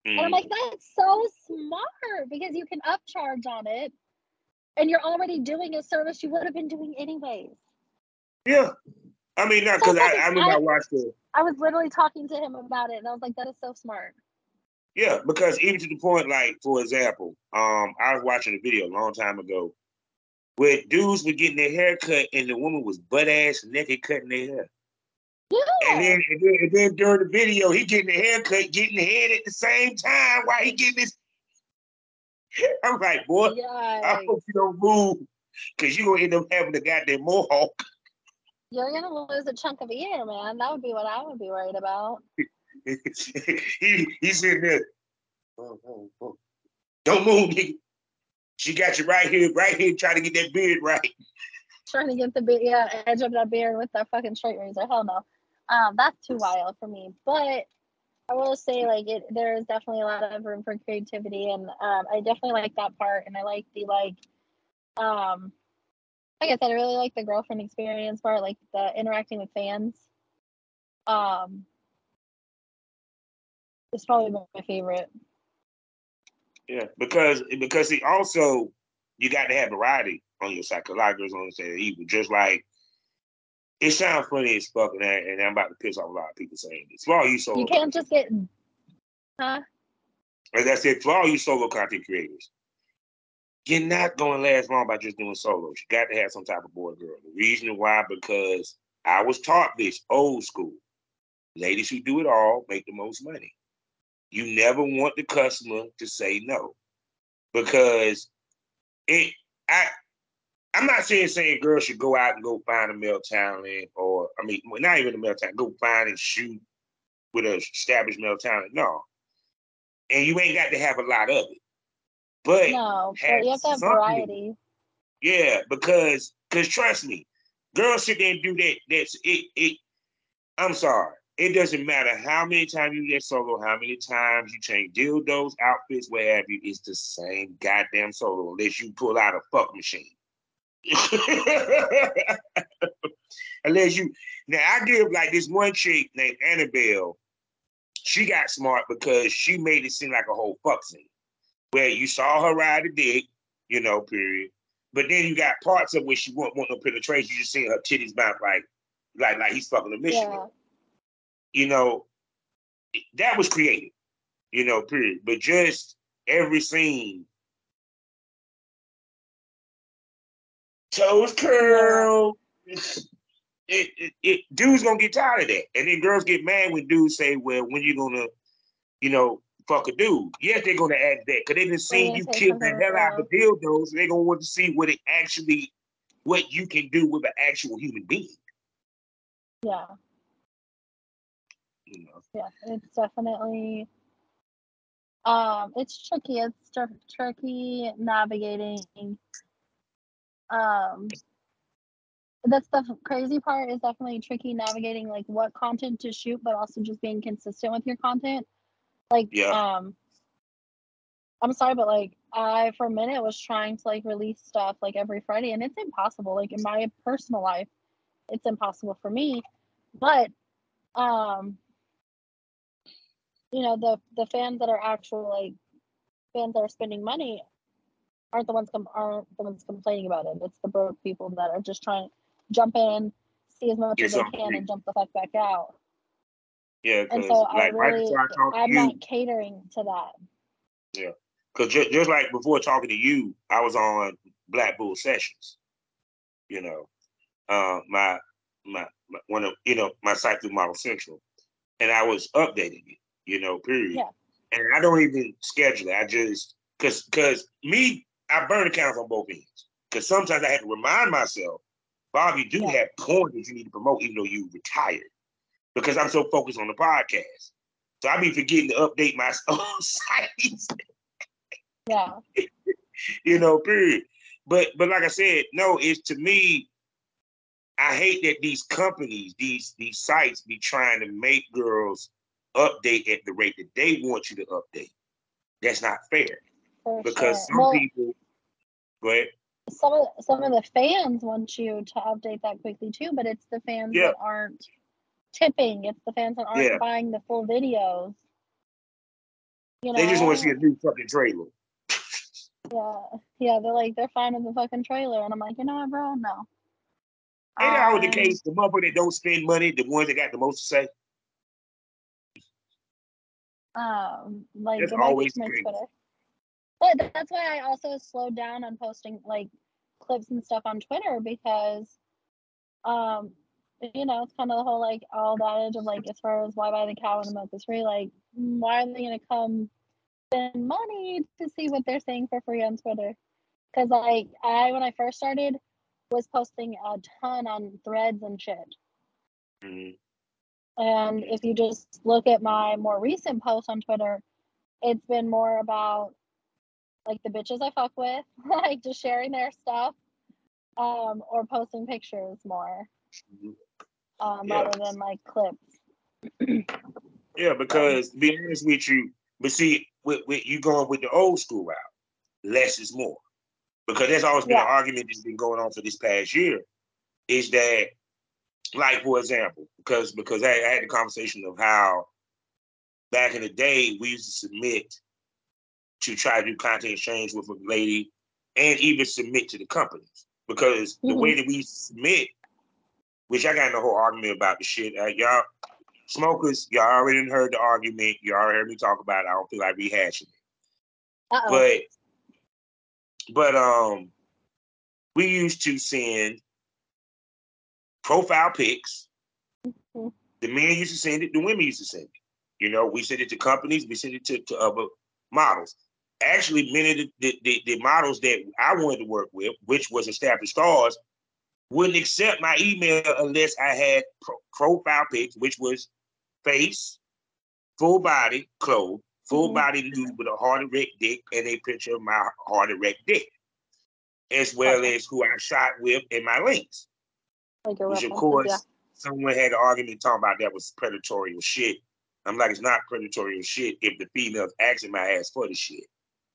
And I'm like, that's so smart, because you can upcharge on it. And you're already doing a service you would have been doing anyways. Yeah. I mean, not because I remember I watched it. I was literally talking to him about it, and I was like, that is so smart. Yeah, because even to the point, like, for example, I was watching a video a long time ago where dudes were getting their hair cut and the woman was butt ass naked cutting their hair. Yeah. And then during the video, he getting the haircut, getting the head at the same time while he getting his. I'm like, boy, I hope you don't move because you're going to end up having a goddamn mohawk. You're going to lose a chunk of ear, man. That would be what I would be worried about. He's sitting there. Oh. Don't move, nigga. She got you right here, trying to get that beard right. Trying to get the edge of that beard with that fucking straight razor. Hell no. That's too wild for me. But I will say, like, there is definitely a lot of room for creativity, and I definitely like that part, and I like the like I said, I really like the girlfriend experience part, like the interacting with fans. It's probably my favorite. Yeah, because he also, you got to have variety on your side. Because a lot of girls don't understand evil. Just like, it sounds funny as fuck, and I'm about to piss off a lot of people saying this. For all you solo, you can't just get, huh? As I said, for all you solo content creators, you're not going to last long by just doing solos. You got to have some type of boy girl. The reason why, because I was taught this old school. Ladies who do it all make the most money. You never want the customer to say no, because I'm not saying girls should go out and go find a male talent, or not even a male talent, go find and shoot with an established male talent. No, and you ain't got to have a lot of it, but no, but you have to have variety. Yeah, because trust me, girls sit there and do that. That's it. I'm sorry. It doesn't matter how many times you get solo, how many times you change dildos, outfits, what have you. It's the same goddamn solo unless you pull out a fuck machine. Unless you. Now, I give like this one chick named Annabelle. She got smart because she made it seem like a whole fuck scene. Where you saw her ride a dick, period. But then you got parts of where she won't want no penetration. You just seeing her titties bounce like he's fucking a missionary. Yeah. That was creative, period. But just every scene, toes curl. Dudes gonna get tired of that. And then girls get mad when dudes say, well, when you gonna, fuck a dude? Yes, they're gonna ask that because they done seen you kill the hell out of dildos, and they're gonna want to see what you can do with an actual human being. Yeah. Yeah, it's definitely it's tricky. It's tricky navigating. That's the crazy part, is definitely tricky navigating like what content to shoot, but also just being consistent with your content. Like, I'm sorry, but like I for a minute was trying to like release stuff like every Friday, and it's impossible. Like in my personal life, it's impossible for me. But the fans that are actual like fans that are spending money aren't the ones complaining about it. It's the broke people that are just trying to jump in, see as much as they can, and jump the fuck back out. Yeah, and so I'm not catering to that. Yeah, because just like before talking to you, I was on Black Bull Sessions. My one of my site through Model Central, and I was updating it. Period. Yeah. And I don't even schedule it. I just because I burn accounts on both ends. Because sometimes I have to remind myself, Bob, you do have coins that you need to promote, even though you retired. Because I'm so focused on the podcast. So I be forgetting to update my own sites. Yeah. Period. But like I said, no, it's to me, I hate that these companies, these sites be trying to make girls update at the rate that they want you to update. That's not fair. Because some people, go ahead. Some of the fans want you to update that quickly too, but it's the fans that aren't tipping. It's the fans that aren't buying the full videos. They just want to see a new fucking trailer. Yeah, they're finding the fucking trailer, and I'm like, you know what, bro? No. Ain't that always the case? The motherfucker that don't spend money, the ones that got the most to say. Like, That's go back to always the my case. Twitter. But that's why I also slowed down on posting like clips and stuff on Twitter because, you know, it's kind of the whole like all the adage of like as far as why buy the cow when the milk is free. Like, why are they gonna come spend money to see what they're saying for free on Twitter? Because like when I first started was posting a ton on threads and shit. Mm-hmm. And if you just look at my more recent posts on Twitter, it's been more about like the bitches I fuck with, like just sharing their stuff, or posting pictures more, Yeah. rather than like clips. Yeah, because to be honest with you, but see, with you going with the old school route, less is more. Because there's always been an argument that's been going on for this past year, is that, like, for example, because I had the conversation of how back in the day we used to submit to try to do content exchange with a lady and even submit to the companies. Because the way that we submit, which I got in a whole argument about the shit, y'all smokers, y'all already heard the argument. You already heard me talk about it. I don't feel like rehashing it. But we used to send profile pics. The men used to send it, the women used to send it. You know, we sent it to companies, we sent it to other models. Actually, many of the models that I wanted to work with, which was established stars, wouldn't accept my email unless I had profile pics, which was face, full body clothes, full body nude with a hard erect dick, and a picture of my hard erect dick, as well as who I shot with and my links. Like which, of course, someone had an argument talking about that was predatory shit. I'm like, it's not predatory shit if the female's asking my ass for the shit.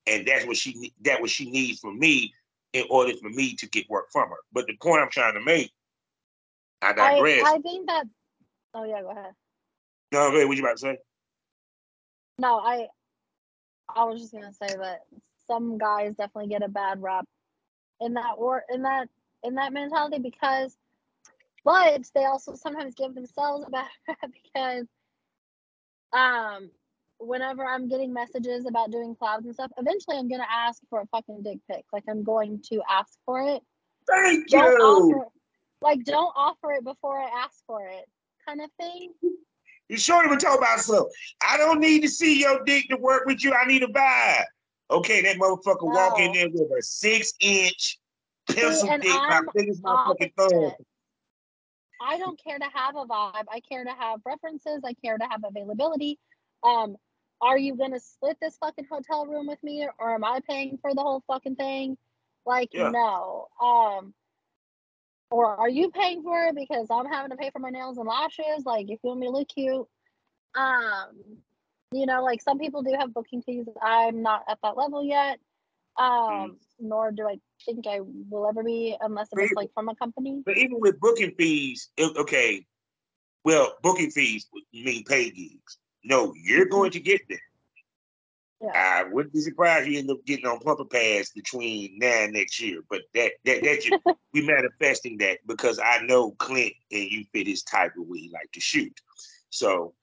And that's what she needs from me in order for me to get work from her. But the point I'm trying to make, I digress. I think that. Oh yeah, go ahead. No, what you about to say? No, I was just gonna say that some guys definitely get a bad rap in that mentality because, but they also sometimes give themselves a bad rap because, whenever I'm getting messages about doing collabs and stuff, eventually I'm gonna ask for a fucking dick pic. Like I'm going to ask for it. Thank Don't you. don't offer it before I ask for it, kind of thing. You sure you were talking about something? I don't need to see your dick to work with you. I need a vibe. Okay, that motherfucker walk in there with a 6-inch pencil dick about big as my fucking thumb. I don't care to have a vibe. I care to have references. I care to have availability. Are you gonna split this fucking hotel room with me, or am I paying for the whole fucking thing? Like, no. Or are you paying for it because I'm having to pay for my nails and lashes? Like, if you want me to look cute, you know, like some people do have booking fees. I'm not at that level yet. Nor do I think I will ever be unless if it's like from a company. But even with booking fees, okay, well, booking fees mean paid gigs. No, you're going to get there. Yeah. I wouldn't be surprised if you end up getting on Pumper Pass between now and next year. But that we manifesting that because I know Clint and you fit his type of way, like to shoot. So,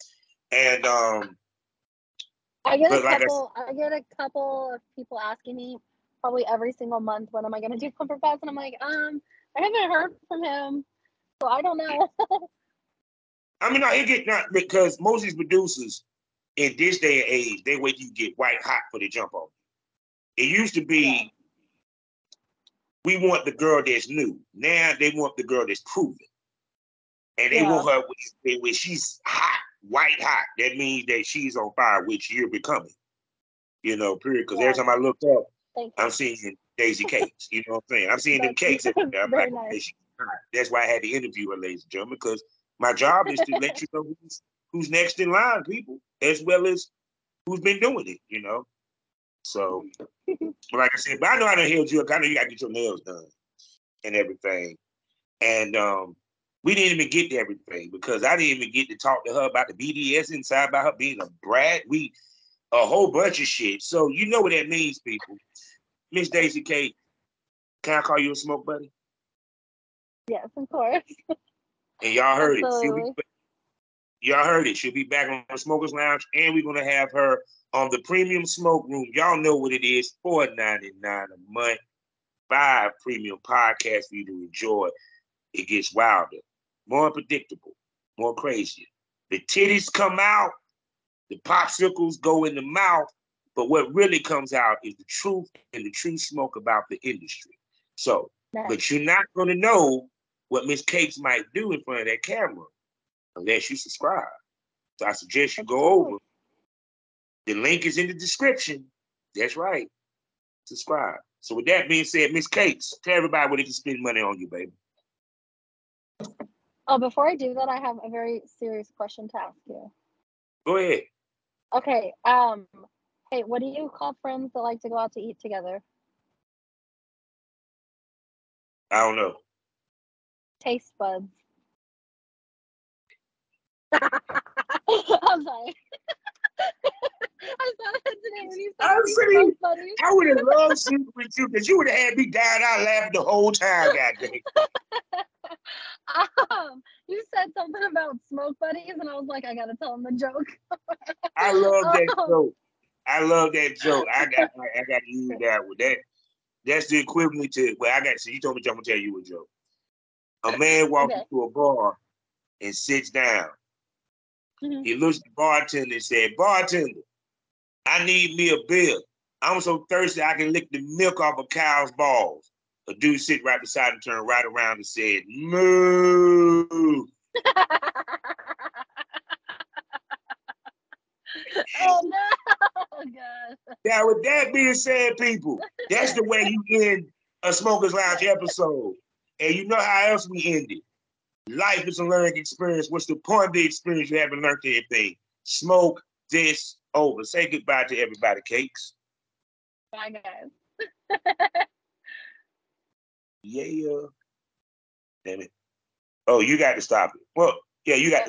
and I get a couple of people asking me probably every single month, when am I going to do Pumper Pass? And I'm like, I haven't heard from him, so I don't know. I mean, not because most of these producers in this day and age, they wait till you get white hot for the jump on. It used to be, we want the girl that's new. Now they want the girl that's proven. And they want her when she's hot, white hot. That means that she's on fire, which you're becoming. You know, period. Because every time I look up, I'm seeing Dazey Kakez. You know what I'm saying? I'm seeing them cakes every day. I'm like, okay, she's hot. That's why I had to interview her, ladies and gentlemen, because my job is to let you know who's next in line, people, as well as who's been doing it, you know? So, like I said, but I know I done healed you up. I know you got to get your nails done and everything. And we didn't even get to everything because I didn't even get to talk to her about the BDS inside, about her being a brat. A whole bunch of shit. So you know what that means, people. Miss Dazey Kakez, can I call you a smoke buddy? Yes, of course. And y'all heard Absolutely. it. Y'all heard it. She'll be back on the Smokers Lounge, and we're gonna have her on the Premium Smoke Room. Y'all know what it is: $4.99 a month, 5 premium podcasts for you to enjoy. It gets wilder, more unpredictable, more crazier. The titties come out, the popsicles go in the mouth, but what really comes out is the truth and the true smoke about the industry. So, Nice. but you're not gonna know what Miss Kakez might do in front of that camera unless you subscribe. So I suggest you go over. The link is in the description. That's right. Subscribe. So with that being said, Miss Kakez, tell everybody where they can spend money on you, baby. Oh, before I do that, I have a very serious question to ask you. Go ahead. Okay. Hey, what do you call friends that like to go out to eat together? I don't know. Taste buds. I'm sorry. I thought that today when you said smoke buddies. I would have loved sleeping with you because you would have had me down out laughing the whole time, goddamn. You said something about smoke buddies, and I was like, I gotta tell him the joke. I love that joke. I love that joke. I got to use that one. That's the equivalent to. Well, so you told me I'm gonna tell you a joke. A man walks into a bar and sits down. Mm-hmm. He looks at the bartender and said, "Bartender, I need me a beer. I'm so thirsty I can lick the milk off a cow's balls." A dude sit right beside him, turned right around and said, "Moo." Oh no! Oh God. Now, with that being said, people, that's the way you end a Smokers Lounge episode. And you know how else we end it. Life is a learning experience. What's the point of the experience? You haven't learned anything. Smoke this over. Say goodbye to everybody, Kakez. Bye, guys. Yeah. Damn it. Oh, you got to stop it. Well, yeah, you got to.